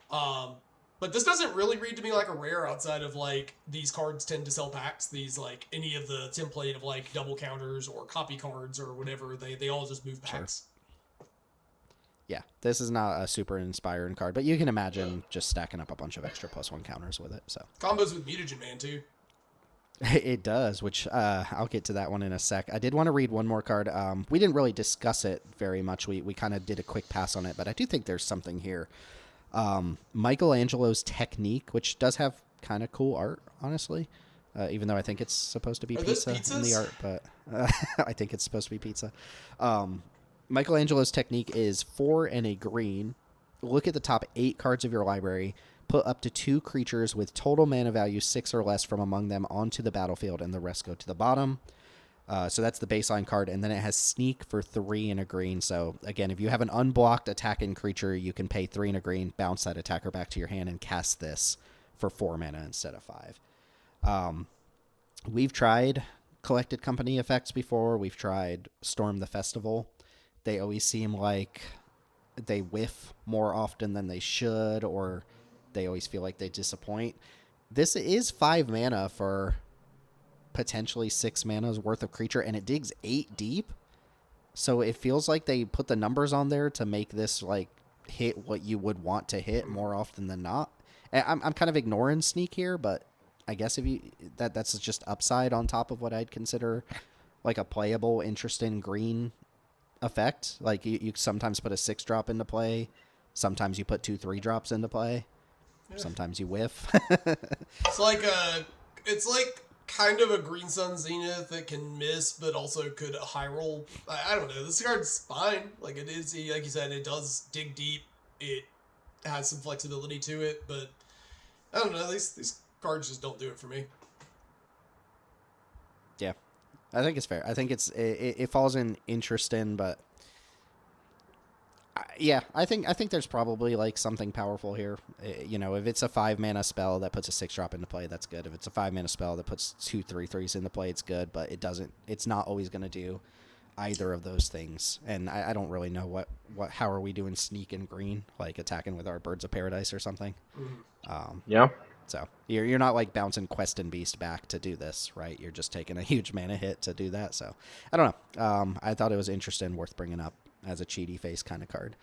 Um, but this doesn't really read to me like a rare outside of like these cards tend to sell packs. These like any of the template of like double counters or copy cards or whatever, they all just move packs. Yeah, this is not a super inspiring card, but you can Yeah. imagine just stacking up a bunch of extra +1 counters with it. So Combos with Mutagen Man too. it does, which I'll get to that one in a sec. I did want to read one more card. We didn't really discuss it very much. We kind of did a quick pass on it, but I do think there's something here. Michelangelo's Technique, which does have kind of cool art, honestly. Even though I think it's supposed to be Are those pizza in the pizzas? art, but I think it's supposed to be pizza. Michelangelo's Technique is 4 and a green. Look at the top 8 cards of your library. Put up to 2 creatures with total mana value 6 or less from among them onto the battlefield, and the rest go to the bottom. So that's the baseline card, and then it has Sneak for 3 and a green. So again, if you have an unblocked attacking creature, you can pay 3 and a green, bounce that attacker back to your hand, and cast this for 4 mana instead of 5. We've tried Collected Company effects before. We've tried Storm the Festival. They always seem like they whiff more often than they should, or they always feel like they disappoint. This is 5 mana for potentially 6 mana's worth of creature, and it digs 8 deep. So it feels like they put the numbers on there to make this like hit what you would want to hit more often than not. I'm kind of ignoring Sneak here, but I guess if you that's just upside on top of what I'd consider like a playable, interesting green effect. Like you sometimes put a 6-drop into play, sometimes you put 2 3 drops into play, Yeah. sometimes you whiff. It's like kind of a Green Sun Zenith that can miss, but also could high roll. I don't know. This card's fine. Like it is, like you said, it does dig deep. It has some flexibility to it, but I don't know. These cards just don't do it for me. Yeah, I think it's fair. I think it falls in interesting, but yeah, I think there's probably like something powerful here. If it's a 5 mana spell that puts a 6-drop into play, that's good. If it's a 5 mana spell that puts 2 3/3s into play, it's good. But it doesn't. It's not always going to do either of those things. And I don't really know how are we doing Sneak and green, like attacking with our Birds of Paradise or something. Yeah. So you're not like bouncing Quest and Beast back to do this, right? You're just taking a huge mana hit to do that. So I don't know. I thought it was interesting, worth bringing up as a cheaty face kind of card.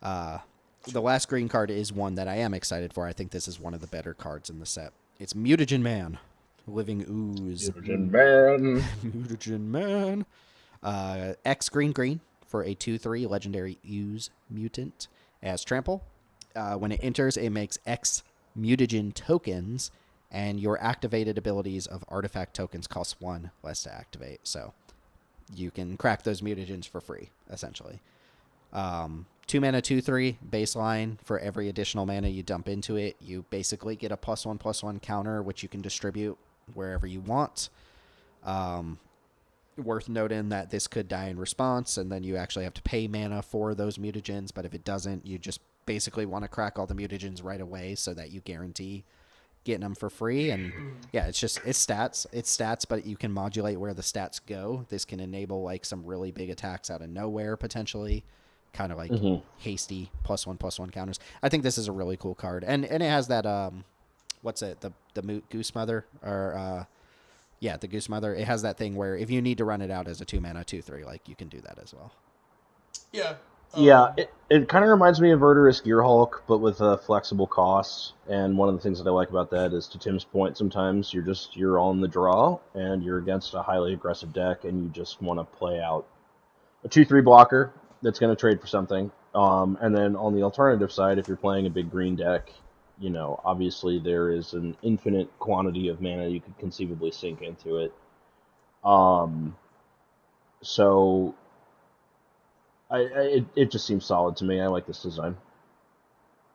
The last green card is one that I am excited for. I think this is one of the better cards in the set. It's Mutagen Man, Living Ooze. Mutagen Man. Mutagen Man. X green for a 2/3 legendary Ooze mutant as trample. When it enters, it makes X mutagen tokens, and your activated abilities of artifact tokens cost 1 less to activate. So you can crack those mutagens for free, essentially. 2 mana 2/3 baseline. For every additional mana you dump into it, you basically get a +1/+1 counter, which you can distribute wherever you want. Worth noting that this could die in response, and then you actually have to pay mana for those mutagens, but if it doesn't, you just basically want to crack all the mutagens right away so that you guarantee getting them for free. And yeah, it's stats, but you can modulate where the stats go. This can enable like some really big attacks out of nowhere potentially, kind of like hasty +1/+1 counters. I think this is a really cool card, and it has that what's it, the Goose Mother, or the Goose Mother. It has that thing where if you need to run it out as a 2 mana 2/3, like you can do that as well. Yeah. Yeah, it kind of reminds me of Verdurous Gearhulk, but with a flexible cost. And one of the things that I like about that is, to Tim's point, sometimes you're on the draw and you're against a highly aggressive deck, and you just want to play out a 2/3 blocker that's going to trade for something. And then on the alternative side, if you're playing a big green deck, obviously there is an infinite quantity of mana you could conceivably sink into it. So it just seems solid to me. I like this design.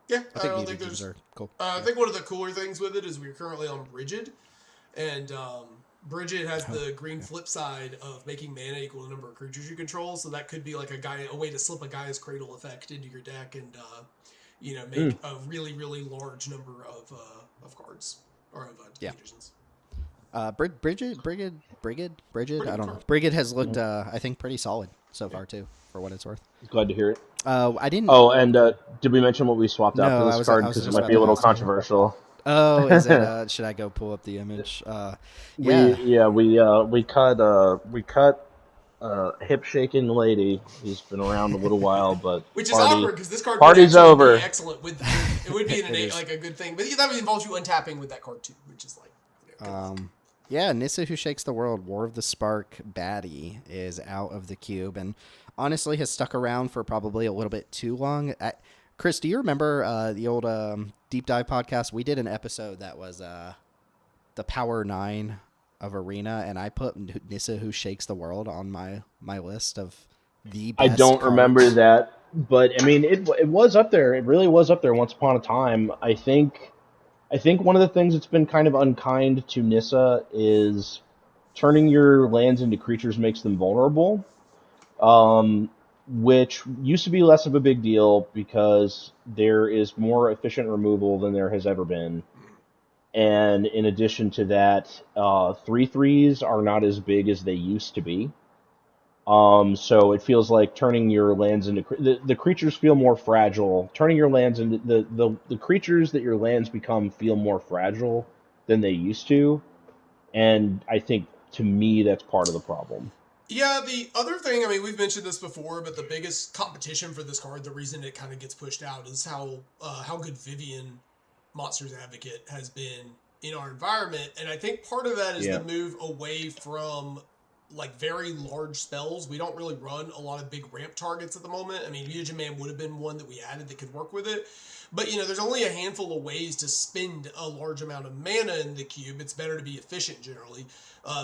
Yeah, I I think don't think mutagens there's. are cool. I think one of the cooler things with it is we're currently on Brigid, and Brigid has the green flip side of making mana equal to the number of creatures you control. So that could be like a way to slip a Gaia's Cradle effect into your deck and make a really really large number of cards or of mutagens. Brigid. I don't know. Card. Brigid has looked, I think, pretty solid so far too, for what it's worth. Glad to hear it. I didn't. Oh, and did we mention what we swapped out for No, this I card? was Because it just might about be a to little ask you. controversial. Oh, is it? Should I go pull up the image? Yeah. We cut hip shaking lady. He's been around a little while, but Which is awkward because this card would party's actually be over. excellent with it would be an innate, like a good thing, but that involves you untapping with that card too, which is like good luck. Yeah, Nissa Who Shakes the World, War of the Spark baddie is out of the cube and honestly has stuck around for probably a little bit too long. Chris, do you remember the old Deep Dive podcast? We did an episode that was the Power 9 of Arena, and I put Nissa Who Shakes the World on my list of the best I don't cards. remember that, but I mean, it was up there. It really was up there once upon a time. I think one of the things that's been kind of unkind to Nissa is turning your lands into creatures makes them vulnerable, which used to be less of a big deal because there is more efficient removal than there has ever been. And in addition to that, 3/3s are not as big as they used to be. So it feels like turning your lands into the creatures feel more fragile. Turning your lands into the creatures that your lands become feel more fragile than they used to, and I think to me that's part of the problem. Yeah, the other thing, I mean, we've mentioned this before, but the biggest competition for this card, the reason it kind of gets pushed out, is how good Vivian Monsters Advocate has been in our environment, and I think part of that is the move away from like very large spells. We don't really run a lot of big ramp targets at the moment. I mean, Mutagen Man would have been one that we added that could work with it. But, there's only a handful of ways to spend a large amount of mana in the cube. It's better to be efficient generally.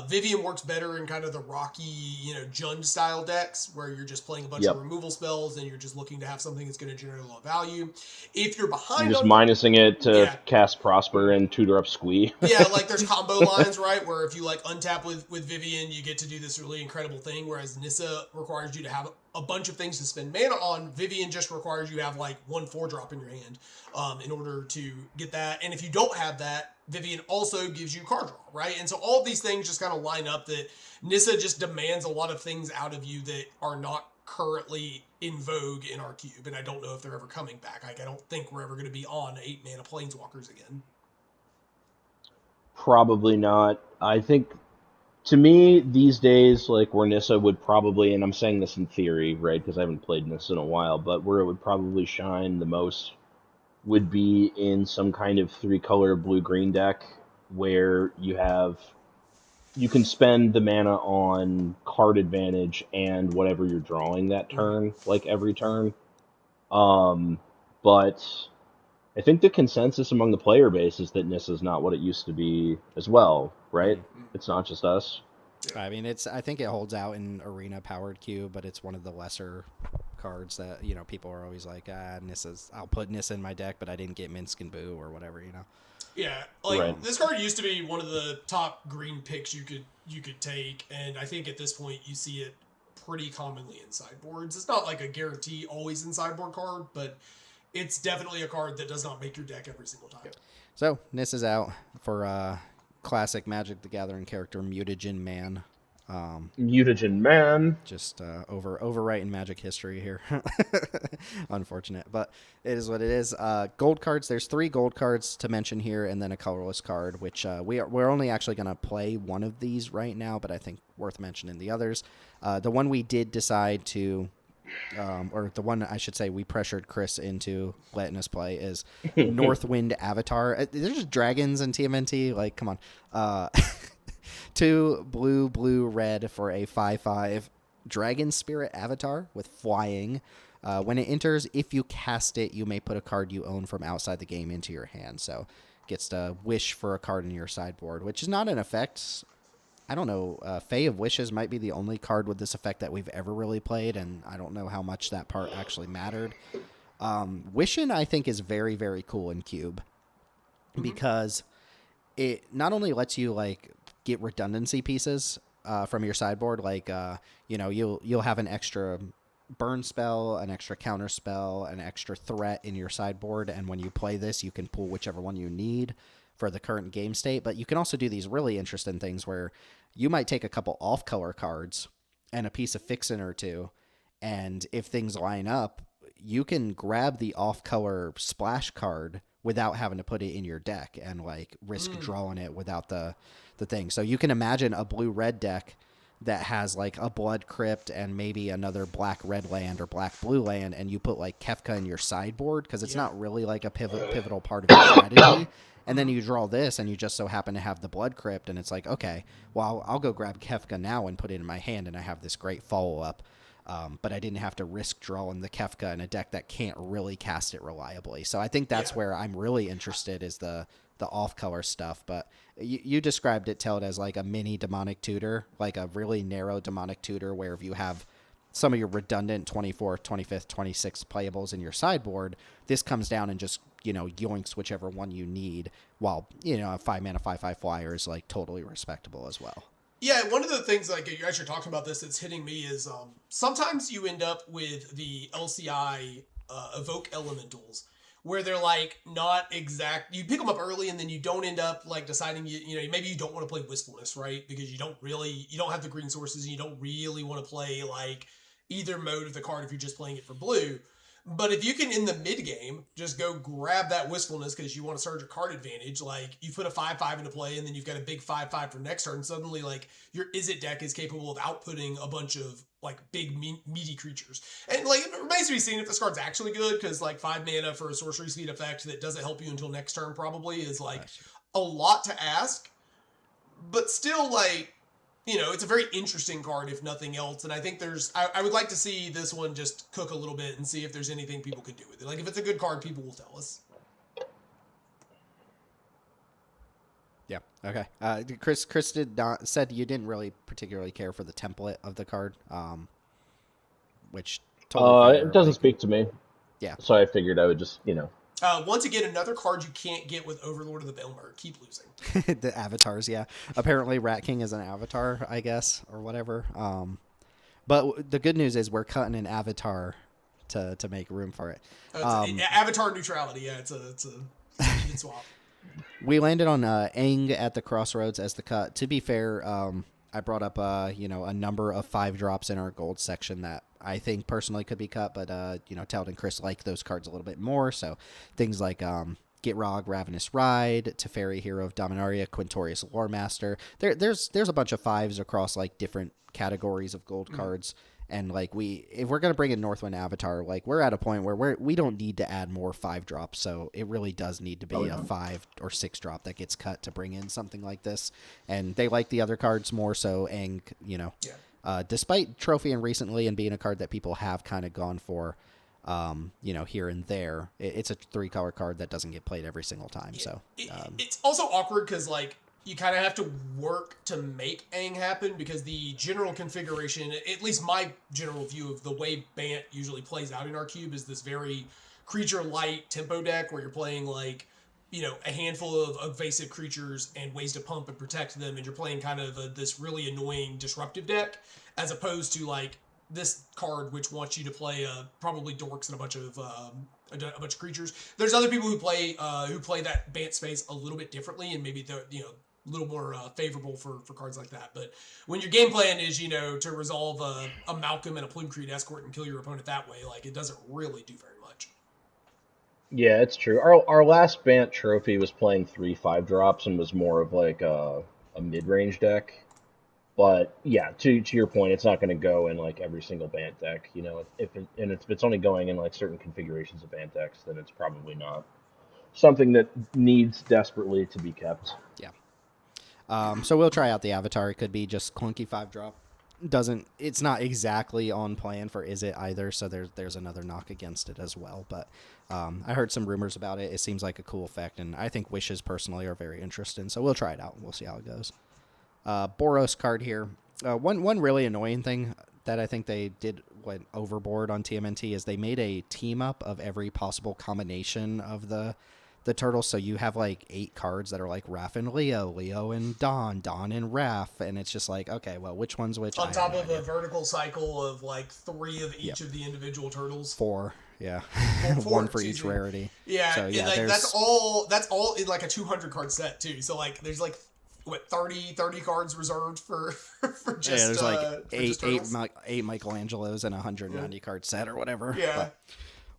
Vivian works better in kind of the rocky, Jund style decks where you're just playing a bunch of removal spells and you're just looking to have something that's going to generate a lot of value. If you're behind You're just on minusing it to cast Prosper and tutor up Squee. Yeah, like there's combo lines, right? Where if you like untap with Vivian, you get to do this really incredible thing. Whereas Nissa requires you to have a bunch of things to spend mana on. Vivian just requires you to have like 1/4 in your hand in order to get that. And if you don't have that, Vivian also gives you card draw, right? And so all of these things just kind of line up that Nissa just demands a lot of things out of you that are not currently in vogue in our cube. And I don't know if they're ever coming back. Like I don't think we're ever going to be on 8 mana Planeswalkers again. Probably not. I think, to me, these days, like where Nissa would probably, and I'm saying this in theory, right, because I haven't played Nissa in a while, but where it would probably shine the most would be in some kind of 3-color blue-green deck where you can spend the mana on card advantage and whatever you're drawing that turn, like every turn. But I think the consensus among the player base is that Nissa is not what it used to be as well, right? Mm-hmm. It's not just us. I mean, I think it holds out in Arena Powered Cube, but it's one of the lesser cards that, people are always like, I'll put Nissa in my deck, but I didn't get Minsk and Boo or whatever, Yeah, like This card used to be one of the top green picks you could take, and I think at this point you see it pretty commonly in sideboards. It's not like a guarantee always in sideboard card, but it's definitely a card that does not make your deck every single time. So Nissa's out for classic Magic the Gathering character Mutagen Man. Mutagen Man. Just overwriting Magic history here. Unfortunate, but it is what it is. Gold cards. There's 3 gold cards to mention here, and then a colorless card, which we're only actually going to play one of these right now, but I think worth mentioning the others. The one we did decide to, or the one I should say we pressured Chris into letting us play is Northwind Avatar. There's just dragons in TMNT. Like, come on. 2 blue, red for a 5/5 Dragon Spirit Avatar with flying. When it enters, if you cast it, you may put a card you own from outside the game into your hand. So gets to wish for a card in your sideboard, which is not an effect. I don't know. Fae of Wishes might be the only card with this effect that we've ever really played, and I don't know how much that part actually mattered. Wishin', I think, is very, very cool in Cube because it not only lets you like get redundancy pieces from your sideboard, like you'll have an extra burn spell, an extra counter spell, an extra threat in your sideboard, and when you play this, you can pull whichever one you need for the current game state. But you can also do these really interesting things where you might take a couple off-color cards and a piece of fixin' or two, and if things line up, you can grab the off-color splash card without having to put it in your deck and like risk drawing it without the thing. So you can imagine a blue-red deck that has like a Blood Crypt and maybe another black-red land or black-blue land, and you put like Kefka in your sideboard because it's not really like a pivotal part of your strategy. And then you draw this, and you just so happen to have the Blood Crypt, and it's like, okay, well, I'll go grab Kefka now and put it in my hand, and I have this great follow-up. But I didn't have to risk drawing the Kefka in a deck that can't really cast it reliably. So I think that's where I'm really interested is the off-color stuff. But you described it, Teld, as like a mini Demonic Tutor, like a really narrow Demonic Tutor where if you have some of your redundant 24th, 25th, 26th playables in your sideboard, this comes down and just, yoinks whichever one you need while, a 5-mana 5/5 flyer is like totally respectable as well. Yeah, one of the things, like, as you're talking about this, that's hitting me is sometimes you end up with the LCI evoke elementals where they're, like, not exact. You pick them up early and then you don't end up, like, deciding, maybe you don't want to play Wistfulness, right? Because you don't have the green sources and you don't really want to play, like, either mode of the card if you're just playing it for blue. But if you can, in the mid-game, just go grab that Wistfulness because you want to surge a card advantage, like, you put a 5/5 into play, and then you've got a big 5/5 for next turn, suddenly, like, your Izzet deck is capable of outputting a bunch of, like, big, meaty creatures. And, like, it remains to be seen if this card's actually good, because, like, 5 mana for a sorcery speed effect that doesn't help you until next turn probably is, like, a lot to ask. But still, like, it's a very interesting card, if nothing else. And I think I would like to see this one just cook a little bit and see if there's anything people could do with it. Like, if it's a good card, people will tell us. Yeah. Okay. Chris said you didn't really particularly care for the template of the card, which totally fair, it doesn't speak to me. Yeah. So I figured I would just, Once again, another card you can't get with Overlord of the Baelmer. Keep losing. The avatars, yeah. Apparently Rat King is an avatar, I guess, or whatever. But the good news is we're cutting an avatar to make room for it. Avatar neutrality, yeah. It's a good swap. We landed on Aang at the Crossroads as the cut. To be fair, I brought up a number of 5-drops in our gold section that I think personally could be cut, but Teld and Chris like those cards a little bit more. So things like Gitrog, Ravenous Ride, Teferi, Hero of Dominaria, Quintorius Loremaster. There's a bunch of 5s across like different categories of gold cards. And like if we're gonna bring in Northwind Avatar, like we're at a point where we don't need to add more 5-drops, so it really does need to be a 5 or 6-drop that gets cut to bring in something like this. And they like the other cards more, so Aang, despite Trophy and recently and being a card that people have kind of gone for, here and there, it's a 3-color card that doesn't get played every single time. Yeah. So it's also awkward because like you kind of have to work to make Aang happen because the general configuration, at least my general view of the way Bant usually plays out in our cube, is this very creature light tempo deck where you're playing like, a handful of evasive creatures and ways to pump and protect them, and you're playing kind of this really annoying disruptive deck, as opposed to like this card which wants you to play probably dorks and a bunch of creatures. There's other people who play that Bant space a little bit differently, and maybe they're a little more favorable for cards like that. But when your game plan is to resolve a Malcolm and a Plumecrete Escort and kill your opponent that way, like it doesn't really do very much. Yeah, it's true. Our last Bant trophy was playing 3 5-drops and was more of like a mid-range deck. But yeah, to your point, it's not going to go in like every single Bant deck. If it's only going in like certain configurations of Bant decks, then it's probably not something that needs desperately to be kept. Yeah. So we'll try out the Avatar. It could be just clunky 5-drop. It's not exactly on plan for Izzet either, so there's another knock against it as well. But I heard some rumors about it. It seems like a cool effect, and I think Wishes personally are very interesting. So we'll try it out and we'll see how it goes. Boros card here. One really annoying thing that I think they went overboard on TMNT is they made a team up of every possible combination of the turtles. So you have like 8 cards that are like Raph and Leo, Leo and Don, Don and Raph, and it's just like, okay, well, which one's which? On top of a vertical cycle of like 3 of each of the individual turtles. 4, yeah. Four, one for each rarity. Yeah, so, yeah, like, that's all in like a 200 card set too. So like there's like what 30 cards reserved for just there's like eight Michelangelos and a 190 card set or whatever. Yeah. But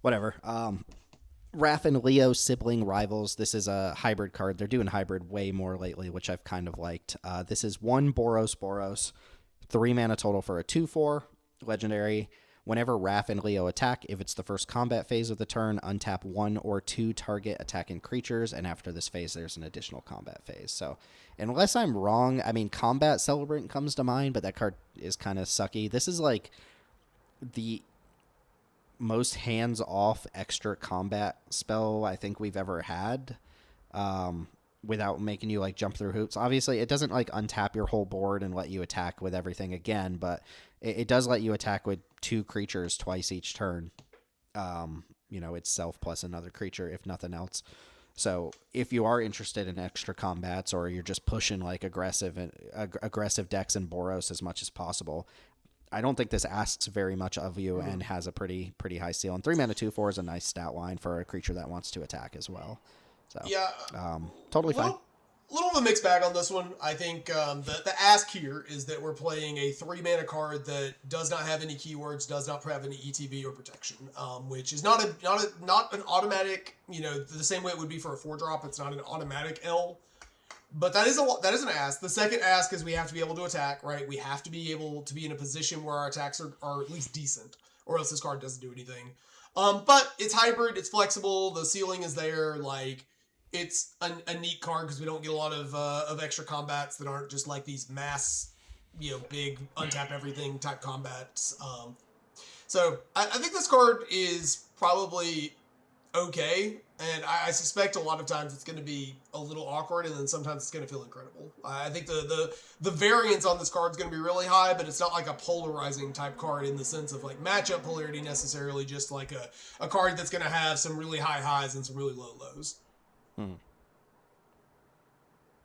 whatever. Raph and Leo sibling rivals. This is a hybrid card. They're doing hybrid way more lately, which I've kind of liked. This is 1 Boros, 3 mana total for a 2/4 legendary. Whenever Raph and Leo attack, if it's the first combat phase of the turn, untap 1 or 2 target attacking creatures, and after this phase, there's an additional combat phase. So, unless I'm wrong, I mean, Combat Celebrant comes to mind, but that card is kind of sucky. This is like the most hands-off extra combat spell I think we've ever had, without making you like jump through hoops. Obviously, it doesn't like untap your whole board and let you attack with everything again, but it does let you attack with 2 creatures twice each turn. Itself plus another creature, if nothing else. So if you are interested in extra combats, or you're just pushing like aggressive decks and Boros as much as possible, I don't think this asks very much of you and has a pretty high ceiling. 3 mana 2/4 is a nice stat line for a creature that wants to attack as well. So yeah, totally fine. Little of a mixed bag on this one. I think the ask here is that we're playing a 3 mana card that does not have any keywords, does not have any ETB or protection, which is not an automatic. The same way it would be for a 4-drop. It's not an automatic L. But that is an ask. The second ask is we have to be able to attack, right? We have to be able to be in a position where our attacks are at least decent, or else this card doesn't do anything. But it's hybrid, it's flexible, the ceiling is there, like, it's a neat card because we don't get a lot of extra combats that aren't just like these mass, big untap everything type combats. So I think this card is probably okay, and I suspect a lot of times it's going to be a little awkward, and then sometimes it's going to feel incredible. I think the variance on this card is going to be really high, but it's not like a polarizing type card in the sense of like matchup polarity necessarily, just like a card that's going to have some really high highs and some really low lows.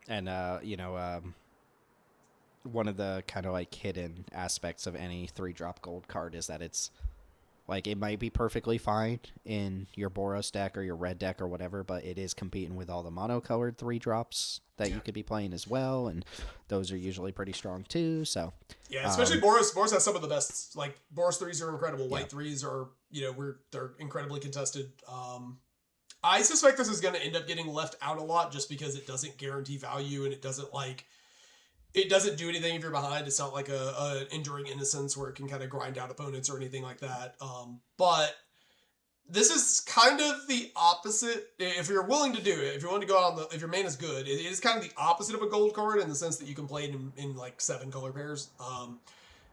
And one of the kind of like hidden aspects of any 3-drop gold card is that it's like, it might be perfectly fine in your Boros deck or your red deck or whatever, but it is competing with all the mono-colored 3-drops that you could be playing as well, and those are usually pretty strong too. So yeah, especially Boros. Boros has some of the best. Like, Boros 3s are incredible. White 3s are, they're incredibly contested. I suspect this is going to end up getting left out a lot just because it doesn't guarantee value, and it doesn't do anything if you're behind. It's not like a Enduring Innocence where it can kind of grind out opponents or anything like that. But this is kind of the opposite. If you're willing to do it, if you're willing to go out if your mana is good, it is kind of the opposite of a gold card in the sense that you can play it in like 7 color pairs.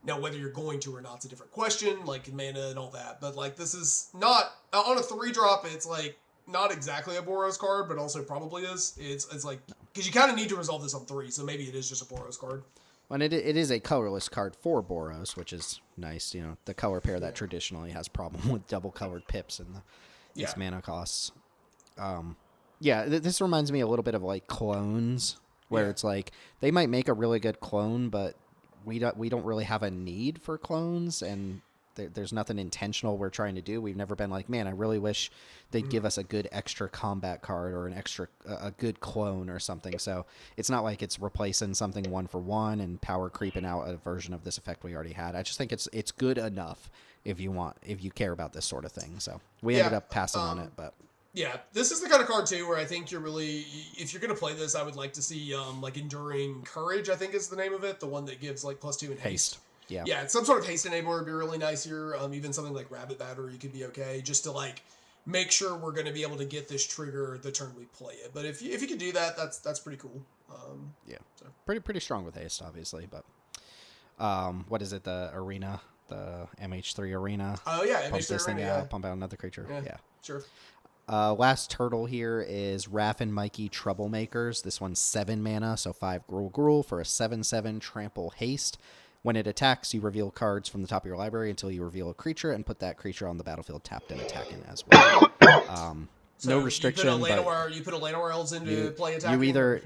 Now, whether you're going to or not is a different question, like mana and all that. But like, this is not on a 3-drop. It's like not exactly a Boros card, but also probably is. It's like, because you kind of need to resolve this on 3, so maybe it is just a Boros card. And it is a colorless card for Boros, which is nice. The color pair that traditionally has problem with double-colored pips and its mana costs. This reminds me a little bit of like clones, where it's like they might make a really good clone, but we don't really have a need for clones, and there's nothing intentional we're trying to do. We've never been like, man, I really wish they'd give us a good extra combat card or a good clone or something. So it's not like it's replacing something 1-for-1 and power creeping out a version of this effect we already had. I just think it's good enough if you care about this sort of thing. So we ended up passing on it, but yeah, this is the kind of card too where I think you're really, if you're going to play this, I would like to see like Enduring Courage, I think is the name of it, the one that gives like +2 and haste. Yeah, some sort of haste enabler would be really nice here. Even something like Rabbit Battery could be okay, just to like make sure we're going to be able to get this trigger the turn we play it. But if you could do that, that's pretty cool. So. Pretty strong with haste, obviously. But what is it? The arena, the MH3 arena. Oh yeah, pump MH3 this arena. thing out, pump out another creature. Yeah, sure. Last turtle here is Raph and Mikey Troublemakers. This one's 7 mana, so 5 Gruul for a 7/7 trample haste. When it attacks, you reveal cards from the top of your library until you reveal a creature and put that creature on the battlefield tapped and attacking as well. No restriction, you put a Llanowar Elves into play attacking.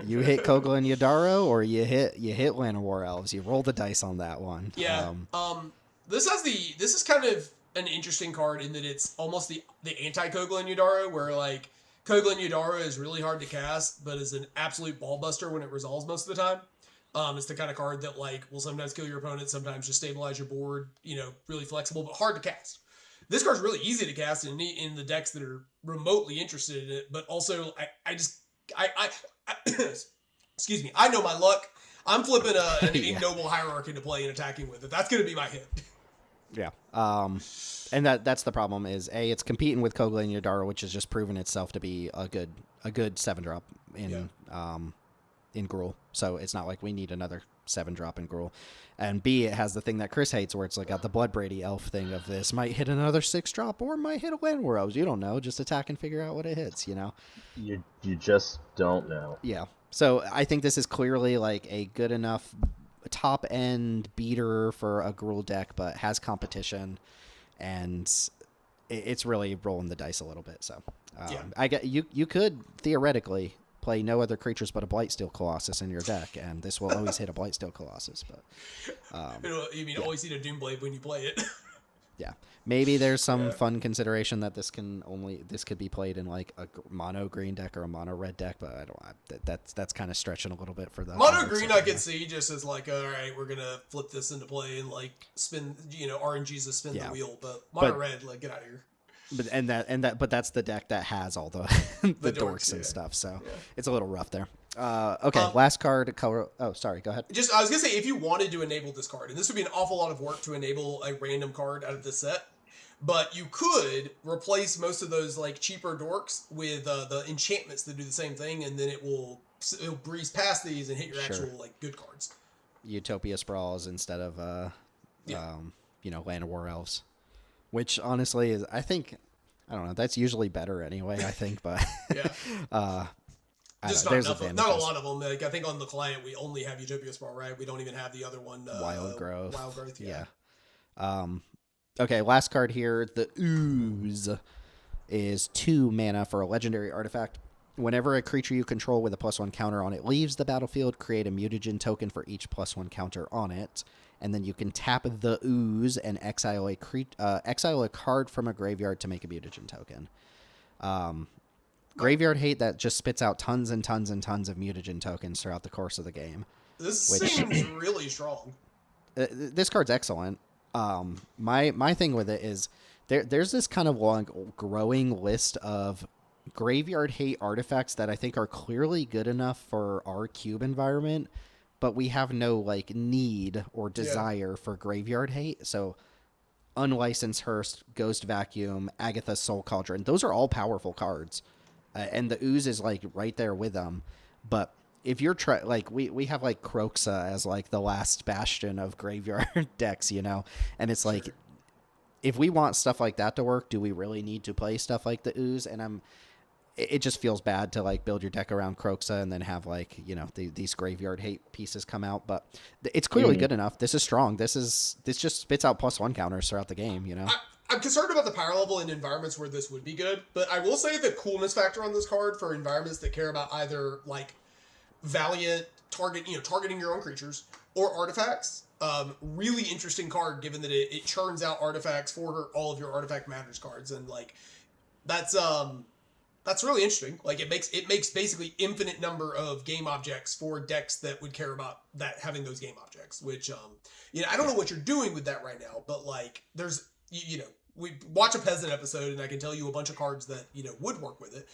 You hit Kogla and Yadaro, or you hit Llanowar Elves. You roll the dice on that one. Yeah. This is kind of an interesting card in that it's almost the anti Kogla and Yadaro, where like Kogla and Yadaro is really hard to cast, but is an absolute ball buster when it resolves most of the time. It's the kind of card that like will sometimes kill your opponent, sometimes just stabilize your board. Really flexible, but hard to cast. This card's really easy to cast in the decks that are remotely interested in it, but also I excuse me, I know my luck. I'm flipping an ignoble hierarchy to play and attacking with it. That's going to be my hit. Yeah. And that's the problem is it's competing with Kogla and Yadaro, which has just proven itself to be a good 7-drop in Gruul. So it's not like we need another 7-drop in Gruul. And B, it has the thing that Chris hates, where it's like got the Blood Brady elf thing of this might hit another 6-drop or might hit a Llanowar Elves. You don't know. Just attack and figure out what it hits. You just don't know. Yeah. So I think this is clearly like a good enough top end beater for a Gruul deck, but has competition, and it's really rolling the dice a little bit. So I get you could theoretically play no other creatures but a Blightsteel Colossus in your deck, and this will always hit a Blightsteel Colossus. But always hit a Doomblade when you play it? Yeah, maybe there's some fun consideration that this could be played in like a mono green deck or a mono red deck, but I don't. That's kind of stretching a little bit for the mono green. I could see just as like, all right, we're gonna flip this into play and like spin, RNGs to spin the wheel, but mono red, like get out of here. But that's the deck that has all the the dorks and stuff, so it's a little rough there. Okay, last card color. Oh, sorry, go ahead. I was gonna say, if you wanted to enable this card, and this would be an awful lot of work to enable a random card out of this set, but you could replace most of those like cheaper dorks with the enchantments that do the same thing, and then it'll breeze past these and hit your actual like good cards. Utopia Sprawls instead of Llanowar Elves. Which honestly is, I don't know, that's usually better anyway, I think, but just not enough. Not a lot of them. Like I think on the client we only have Utopia Sprawl, right? We don't even have the other one. Wild Growth. Yeah. Okay, last card here. The Ooze is 2 mana for a legendary artifact. Whenever a creature you control with a +1 counter on it leaves the battlefield, create a mutagen token for each +1 counter on it. And then you can tap the Ooze and exile a card from a graveyard to make a mutagen token. Graveyard Hate that just spits out tons and tons and tons of mutagen tokens throughout the course of the game. This seems really strong. This card's excellent. My thing with it is there's this kind of long growing list of Graveyard Hate artifacts that I think are clearly good enough for our cube environment, but we have no like need or desire for Graveyard Hate. So Unlicensed Hearse, Ghost Vacuum, Agatha's Soul Cauldron, those are all powerful cards. And the Ooze is like right there with them. But if you're we have like Kroxa as like the last bastion of graveyard decks, and it's like, if we want stuff like that to work, do we really need to play stuff like the Ooze? And it just feels bad to like build your deck around Kroxa and then have like, these Graveyard Hate pieces come out, but it's clearly good enough. This is strong. This just spits out +1 counters throughout the game, I'm concerned about the power level in environments where this would be good, but I will say the coolness factor on this card for environments that care about either like Valiant targeting your own creatures or artifacts. Really interesting card, given that it churns out artifacts for all of your Artifact Matters cards, and like that's really interesting. Like it makes basically infinite number of game objects for decks that would care about that having those game objects. Which I don't know what you're doing with that right now, but like there's we watch a Peasant episode and I can tell you a bunch of cards that would work with it.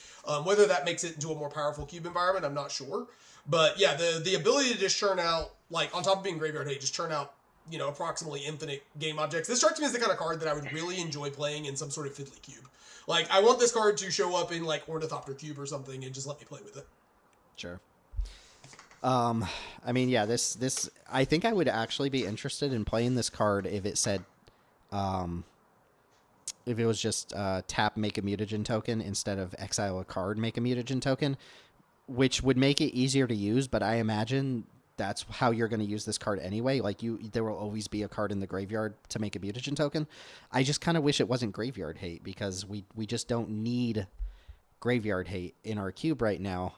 Whether that makes it into a more powerful cube environment, I'm not sure. But yeah, the ability to just churn out, like on top of being Graveyard Hate, just churn out approximately infinite game objects. This strikes me as the kind of card that I would really enjoy playing in some sort of fiddly cube. Like, I want this card to show up in, like, Ornithopter Cube or something and just let me play with it. Sure. I mean, yeah, this I think I would actually be interested in playing this card if it said, if it was just tap, make a mutagen token instead of exile a card, make a mutagen token, which would make it easier to use, but I imagine that's how you're going to use this card anyway. Like there will always be a card in the graveyard to make a mutagen token. I just kind of wish it wasn't graveyard hate, because we just don't need graveyard hate in our cube right now.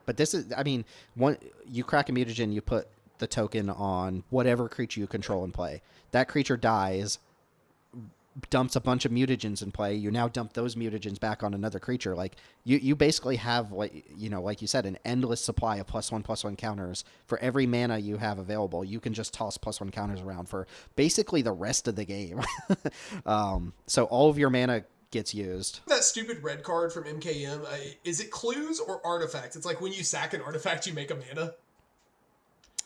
But this is, I mean, you crack a mutagen, you put the token on whatever creature you control and play. That creature dies, dumps a bunch of mutagens in play. You now dump those mutagens back on another creature. Like you basically have, like, you know, like you said, an endless supply of +1/+1 counters for every mana you have available. You can just toss +1 counters around for basically the rest of the game. So all of your mana gets used. That stupid red card from MKM, is it clues or artifacts? It's like when you sack an artifact, you make a mana.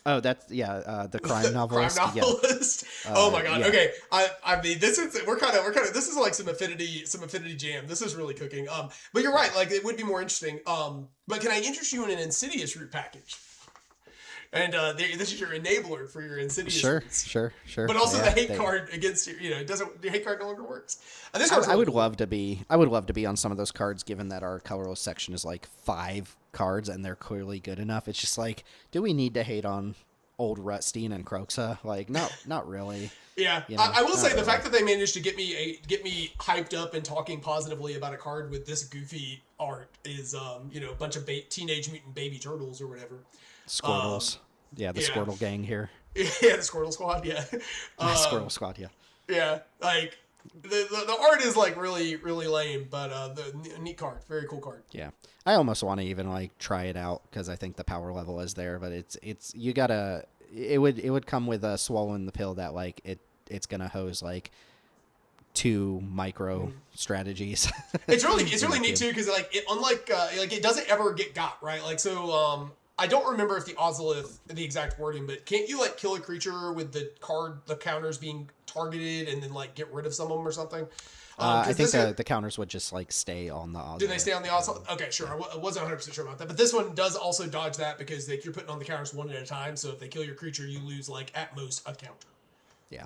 Oh, that's the crime novelist. Crime novelist. Yeah. Oh my god. Yeah. Okay. I mean, this is we're kind of this is like some affinity jam. This is really cooking. But you're right. Like, it would be more interesting. But can I interest you in an Insidious route package? And this is your enabler for your Insidious. Sure. But also the hate card against you. It doesn't. The hate card no longer works. And this I would love to be. I would love to be on some of those cards, given that our colorless section is like 5 cards and they're clearly good enough. It's just like, do we need to hate on old Rutstein and Croxa? Like, not really. Yeah, You know, I will say really. the fact that they managed to get me hyped up and talking positively about a card with this goofy art is a bunch of Teenage Mutant Baby Turtles or whatever. Squirtles. The Squirtle gang here. Yeah, the Squirtle Squad. Yeah, Squirtle Squad. Yeah. Yeah, like the art is like really really lame, but the neat card, very cool card. Yeah, I almost want to even like try it out, because I think the power level is there, but it's you gotta. It would come with a swallowing the pill that like it's gonna hose like 2 micro strategies. It's really neat too, because like unlike it doesn't ever get got right. Like, so I don't remember if the Ozolith, the exact wording, but can't you like kill a creature with the counters being targeted and then like get rid of some of them or something? I think the counters would just like stay on the Ozolith. Do they stay on the Ozolith? Okay, sure. I wasn't 100% sure about that. But this one does also dodge that, because like, you're putting on the counters one at a time. So if they kill your creature, you lose like at most a counter. Yeah.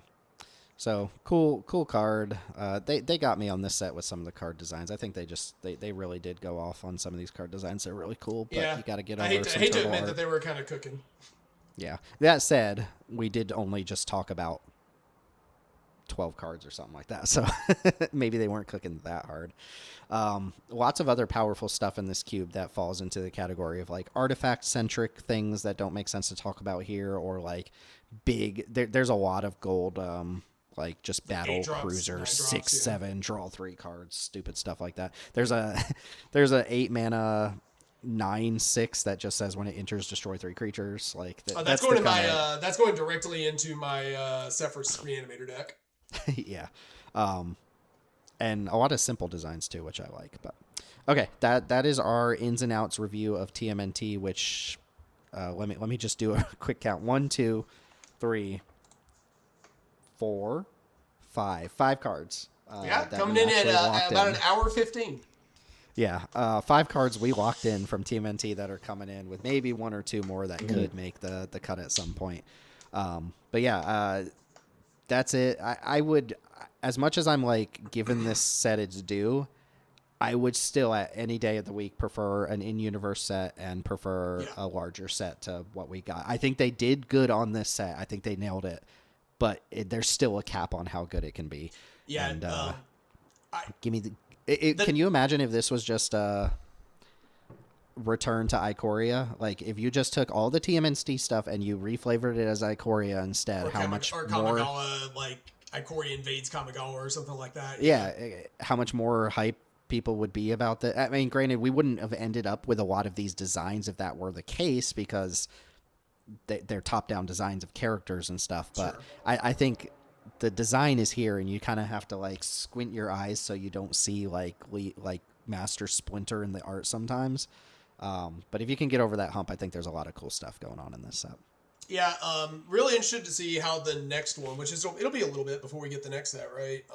So cool card. They got me on this set with some of the card designs. I think they really did go off on some of these card designs. They're really cool, but you got to get over. I hate to admit that they were kind of cooking. Yeah. That said, we did only just talk about 12 cards or something like that, so maybe they weren't cooking that hard. Lots of other powerful stuff in this cube that falls into the category of like artifact centric things that don't make sense to talk about here, or like big. There's a lot of gold. Like just battle cruiser 6/7 draw 3 cards, stupid stuff like that. There's a 8 mana 9/6 that just says when it enters, destroy 3 creatures. Like that's going to my that's going directly into my Zephyr's Reanimator deck. Yeah, and a lot of simple designs too, which I like. But okay, that is our ins and outs review of TMNT. Which let me just do a quick count. 1, 2, 3, 4, 5 cards. Coming in at about an hour 15. Yeah, 5 cards we locked in from TMNT that are coming in, with maybe 1 or 2 more that could make the cut at some point. But yeah, that's it. I would, as much as I'm like giving this set its due, I would still at any day of the week prefer an in-universe set and prefer a larger set to what we got. I think they did good on this set. I think they nailed it. But there's still a cap on how good it can be. Yeah, and give me can you imagine if this was just a return to Ikoria? Like, if you just took all the TMNT stuff and you reflavored it as Ikoria instead, how much more? Kamigawa, like Ikoria invades Kamigawa or something like that. Yeah, how much more hype people would be about that. I mean, granted, we wouldn't have ended up with a lot of these designs if that were the case, because they're top-down designs of characters and stuff, but sure. I think the design is here, and you kind of have to like squint your eyes so you don't see like Master Splinter in the art sometimes. But if you can get over that hump, I think there's a lot of cool stuff going on in this set. Yeah, really interested to see how the next one, which is it'll be a little bit before we get the next set, right?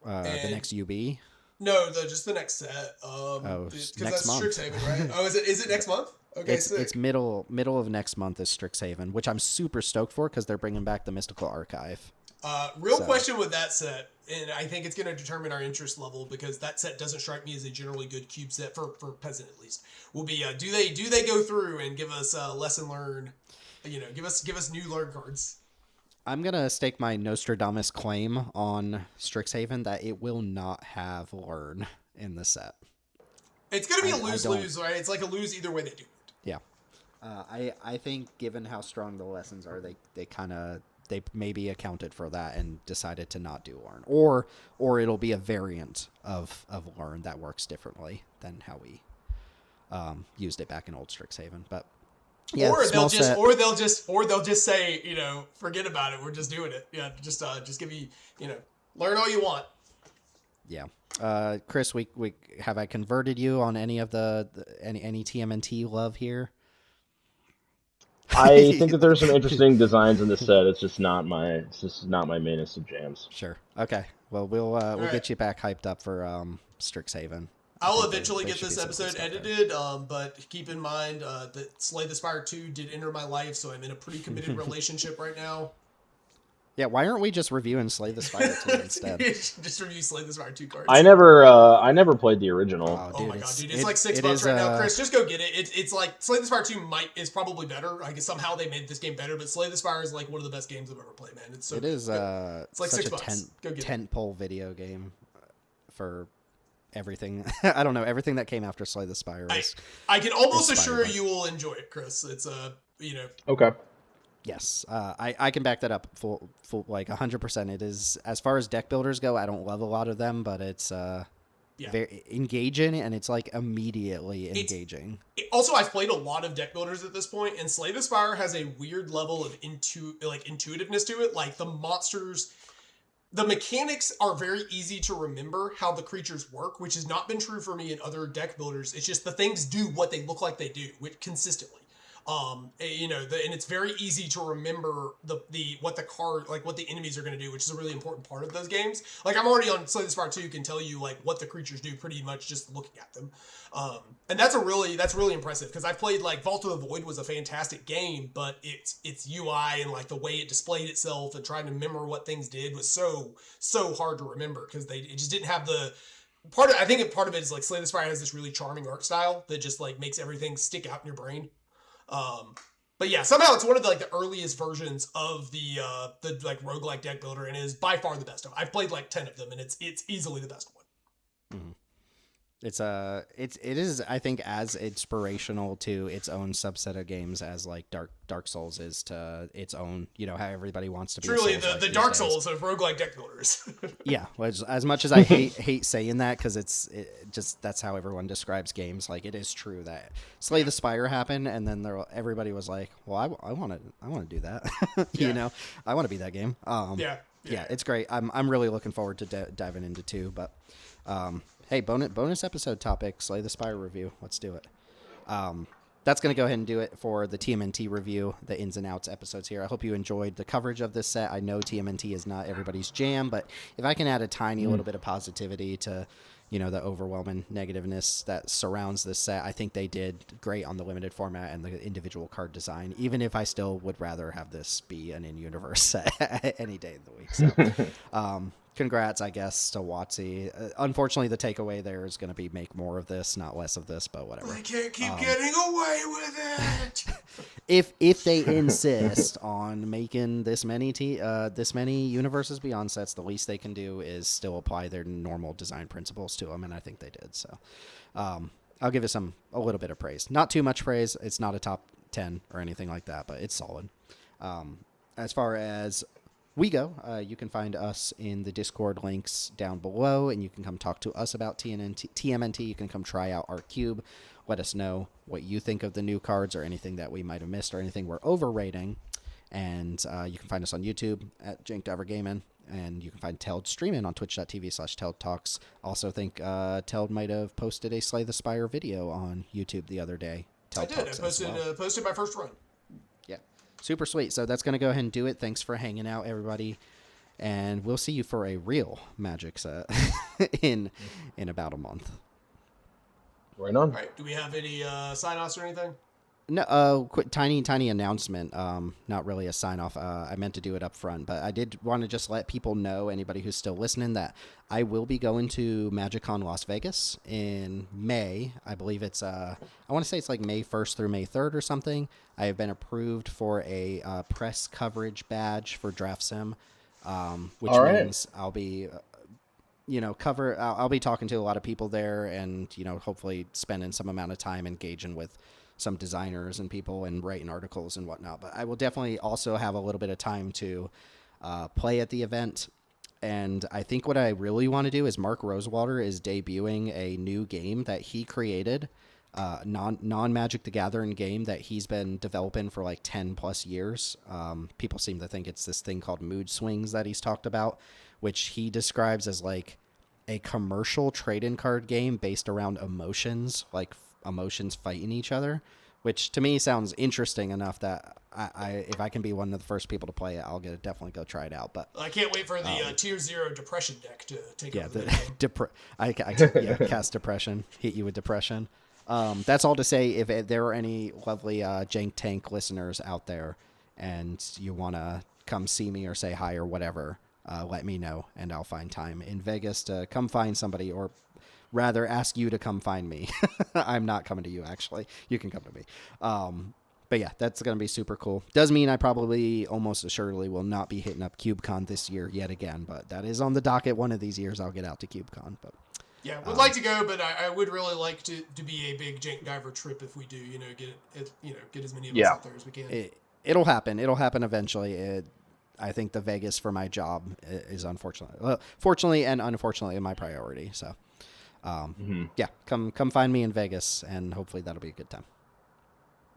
The next UB. No, just the next set. Because that's month. Strixhaven, right? Oh, is it next month? Okay, it's middle of next month is Strixhaven, which I'm super stoked for, because they're bringing back the Mystical Archive. Question with that set. and I think it's going to determine our interest level, because that set doesn't strike me as a generally good cube set for Peasant at least. Will be do they go through and give us lesson learned, give us new learn cards. I'm gonna stake my Nostradamus claim on Strixhaven that it will not have learn in the set. It's going to be a lose-lose, right? It's like a lose either way they do it. Yeah. I think given how strong the lessons are, they maybe accounted for that and decided to not do learn, or it'll be a variant of learn that works differently than how we used it back in old Strixhaven. But yeah, or they'll just say, forget about it, we're just doing it. Yeah, just give you, learn all you want. Yeah. Chris, we have I converted you on any of any TMNT love here? I think that there's some interesting designs in this set. It's just not my mainest of jams. Sure. Okay. Well, we'll get you back hyped up for Strixhaven. I'll eventually get this episode edited, but keep in mind that Slay the Spire 2 did enter my life, so I'm in a pretty committed relationship right now. Yeah, why aren't we just reviewing Slay the Spire 2 instead? Just review Slay the Spire 2 cards. I never played the original. Oh my god, dude, it's like $6 right now. Chris, just go get it. It's like Slay the Spire 2 is probably better. I guess somehow they made this game better, but Slay the Spire is like one of the best games I've ever played, man. It's like such $6. Go get it. Tentpole video game for everything. I don't know, everything that came after Slay the Spire. I can almost assure you will enjoy it, Chris. It's Okay. Yes, I can back that up full like 100%. It is, as far as deck builders go, I don't love a lot of them, but it's very engaging, and it's like immediately engaging. Also, I've played a lot of deck builders at this point, and Slay the Spire has a weird level of intuitiveness to it. Like the monsters, the mechanics are very easy to remember how the creatures work, which has not been true for me in other deck builders. It's just the things do what they look like they do, consistently. And it's very easy to remember what the enemies are going to do, which is a really important part of those games. Like I'm already on Slay the Spire 2, can tell you like what the creatures do pretty much just looking at them. And that's really impressive, because I played like Vault of the Void was a fantastic game, but its UI and like the way it displayed itself and trying to remember what things did was so hard to remember, because it just didn't have the I think part of it is like Slay the Spire has this really charming art style that just like makes everything stick out in your brain. But yeah, somehow it's one of the earliest versions of the like roguelike deck builder, and is by far the best of. I've played like 10 of them, and it's easily the best one. Mm-hmm. It is, I think, as inspirational to its own subset of games as like Dark Souls is to its own, how everybody wants to be. Truly, the Dark Souls of roguelike deck builders. Yeah, as much as I hate saying that, because just that's how everyone describes games. Like, it is true that Slay the Spire happened, and then everybody was like, "Well, I want to do that." I want to be that game. Yeah, it's great. I'm really looking forward to diving into 2, but. Hey, bonus episode topic, Slay the Spire review. Let's do it. That's going to go ahead and do it for the TMNT review, the ins and outs episodes here. I hope you enjoyed the coverage of this set. I know TMNT is not everybody's jam, but if I can add a tiny little bit of positivity to, the overwhelming negativeness that surrounds this set, I think they did great on the limited format and the individual card design, even if I still would rather have this be an in-universe set any day of the week. So, congrats, I guess, to WotC. Unfortunately, the takeaway there is going to be make more of this, not less of this, but whatever. I can't keep getting away with it. If they insist on making this many Universes Beyond sets, the least they can do is still apply their normal design principles to them, and I think they did. So I'll give it a little bit of praise. Not too much praise. It's not a top 10 or anything like that, but it's solid. As far as we go, you can find us in the Discord links down below, and you can come talk to us about TMNT. You can come try out our cube. Let us know what you think of the new cards or anything that we might have missed or anything we're overrating. And you can find us on YouTube at Jank Gaming, and you can find Teld streaming on twitch.tv/Teld Talks. Also think Teld might have posted a Slay the Spire video on YouTube the other day. I did. I posted my first run. Super sweet. So that's going to go ahead and do it. Thanks for hanging out, everybody. And we'll see you for a real Magic set in about a month. Right on. All right. Do we have any sign-offs or anything? No, quick, tiny announcement. Not really a sign off. I meant to do it up front, but I did want to just let people know, anybody who's still listening, that I will be going to MagicCon Las Vegas in May. I believe it's I want to say it's like May 1st through May 3rd or something. I have been approved for a press coverage badge for Draft Sim, which All right. means I'll be I'll be talking to a lot of people there, and hopefully spending some amount of time engaging with some designers and people and writing articles and whatnot. But I will definitely also have a little bit of time to play at the event. And I think what I really want to do is Mark Rosewater is debuting a new game that he created, non Magic the Gathering game that he's been developing for like 10 plus years. People seem to think it's this thing called Mood Swings that he's talked about, which he describes as like a commercial trade-in card game based around emotions, like emotions fighting each other, which to me sounds interesting enough that I if I can be one of the first people to play it, I'll definitely go try it out. But I can't wait for the Tier 0 depression deck to take over the game. Cast depression, hit you with depression. That's all to say, if there are any lovely Jank Tank listeners out there and you want to come see me or say hi or whatever, let me know, and I'll find time in Vegas to come find somebody, or rather ask you to come find me. I'm not coming to you, actually. You can come to me. But yeah, that's going to be super cool. Does mean I probably almost assuredly will not be hitting up CubeCon this year yet again, but that is on the docket. One of these years I'll get out to CubeCon. But yeah, would like to go, but I would really like to be a big Jank Diver trip if we do, get as many of us out there as we can. It'll happen. It'll happen eventually. I think the Vegas for my job is fortunately and unfortunately my priority. So, yeah, come find me in Vegas, and hopefully that'll be a good time.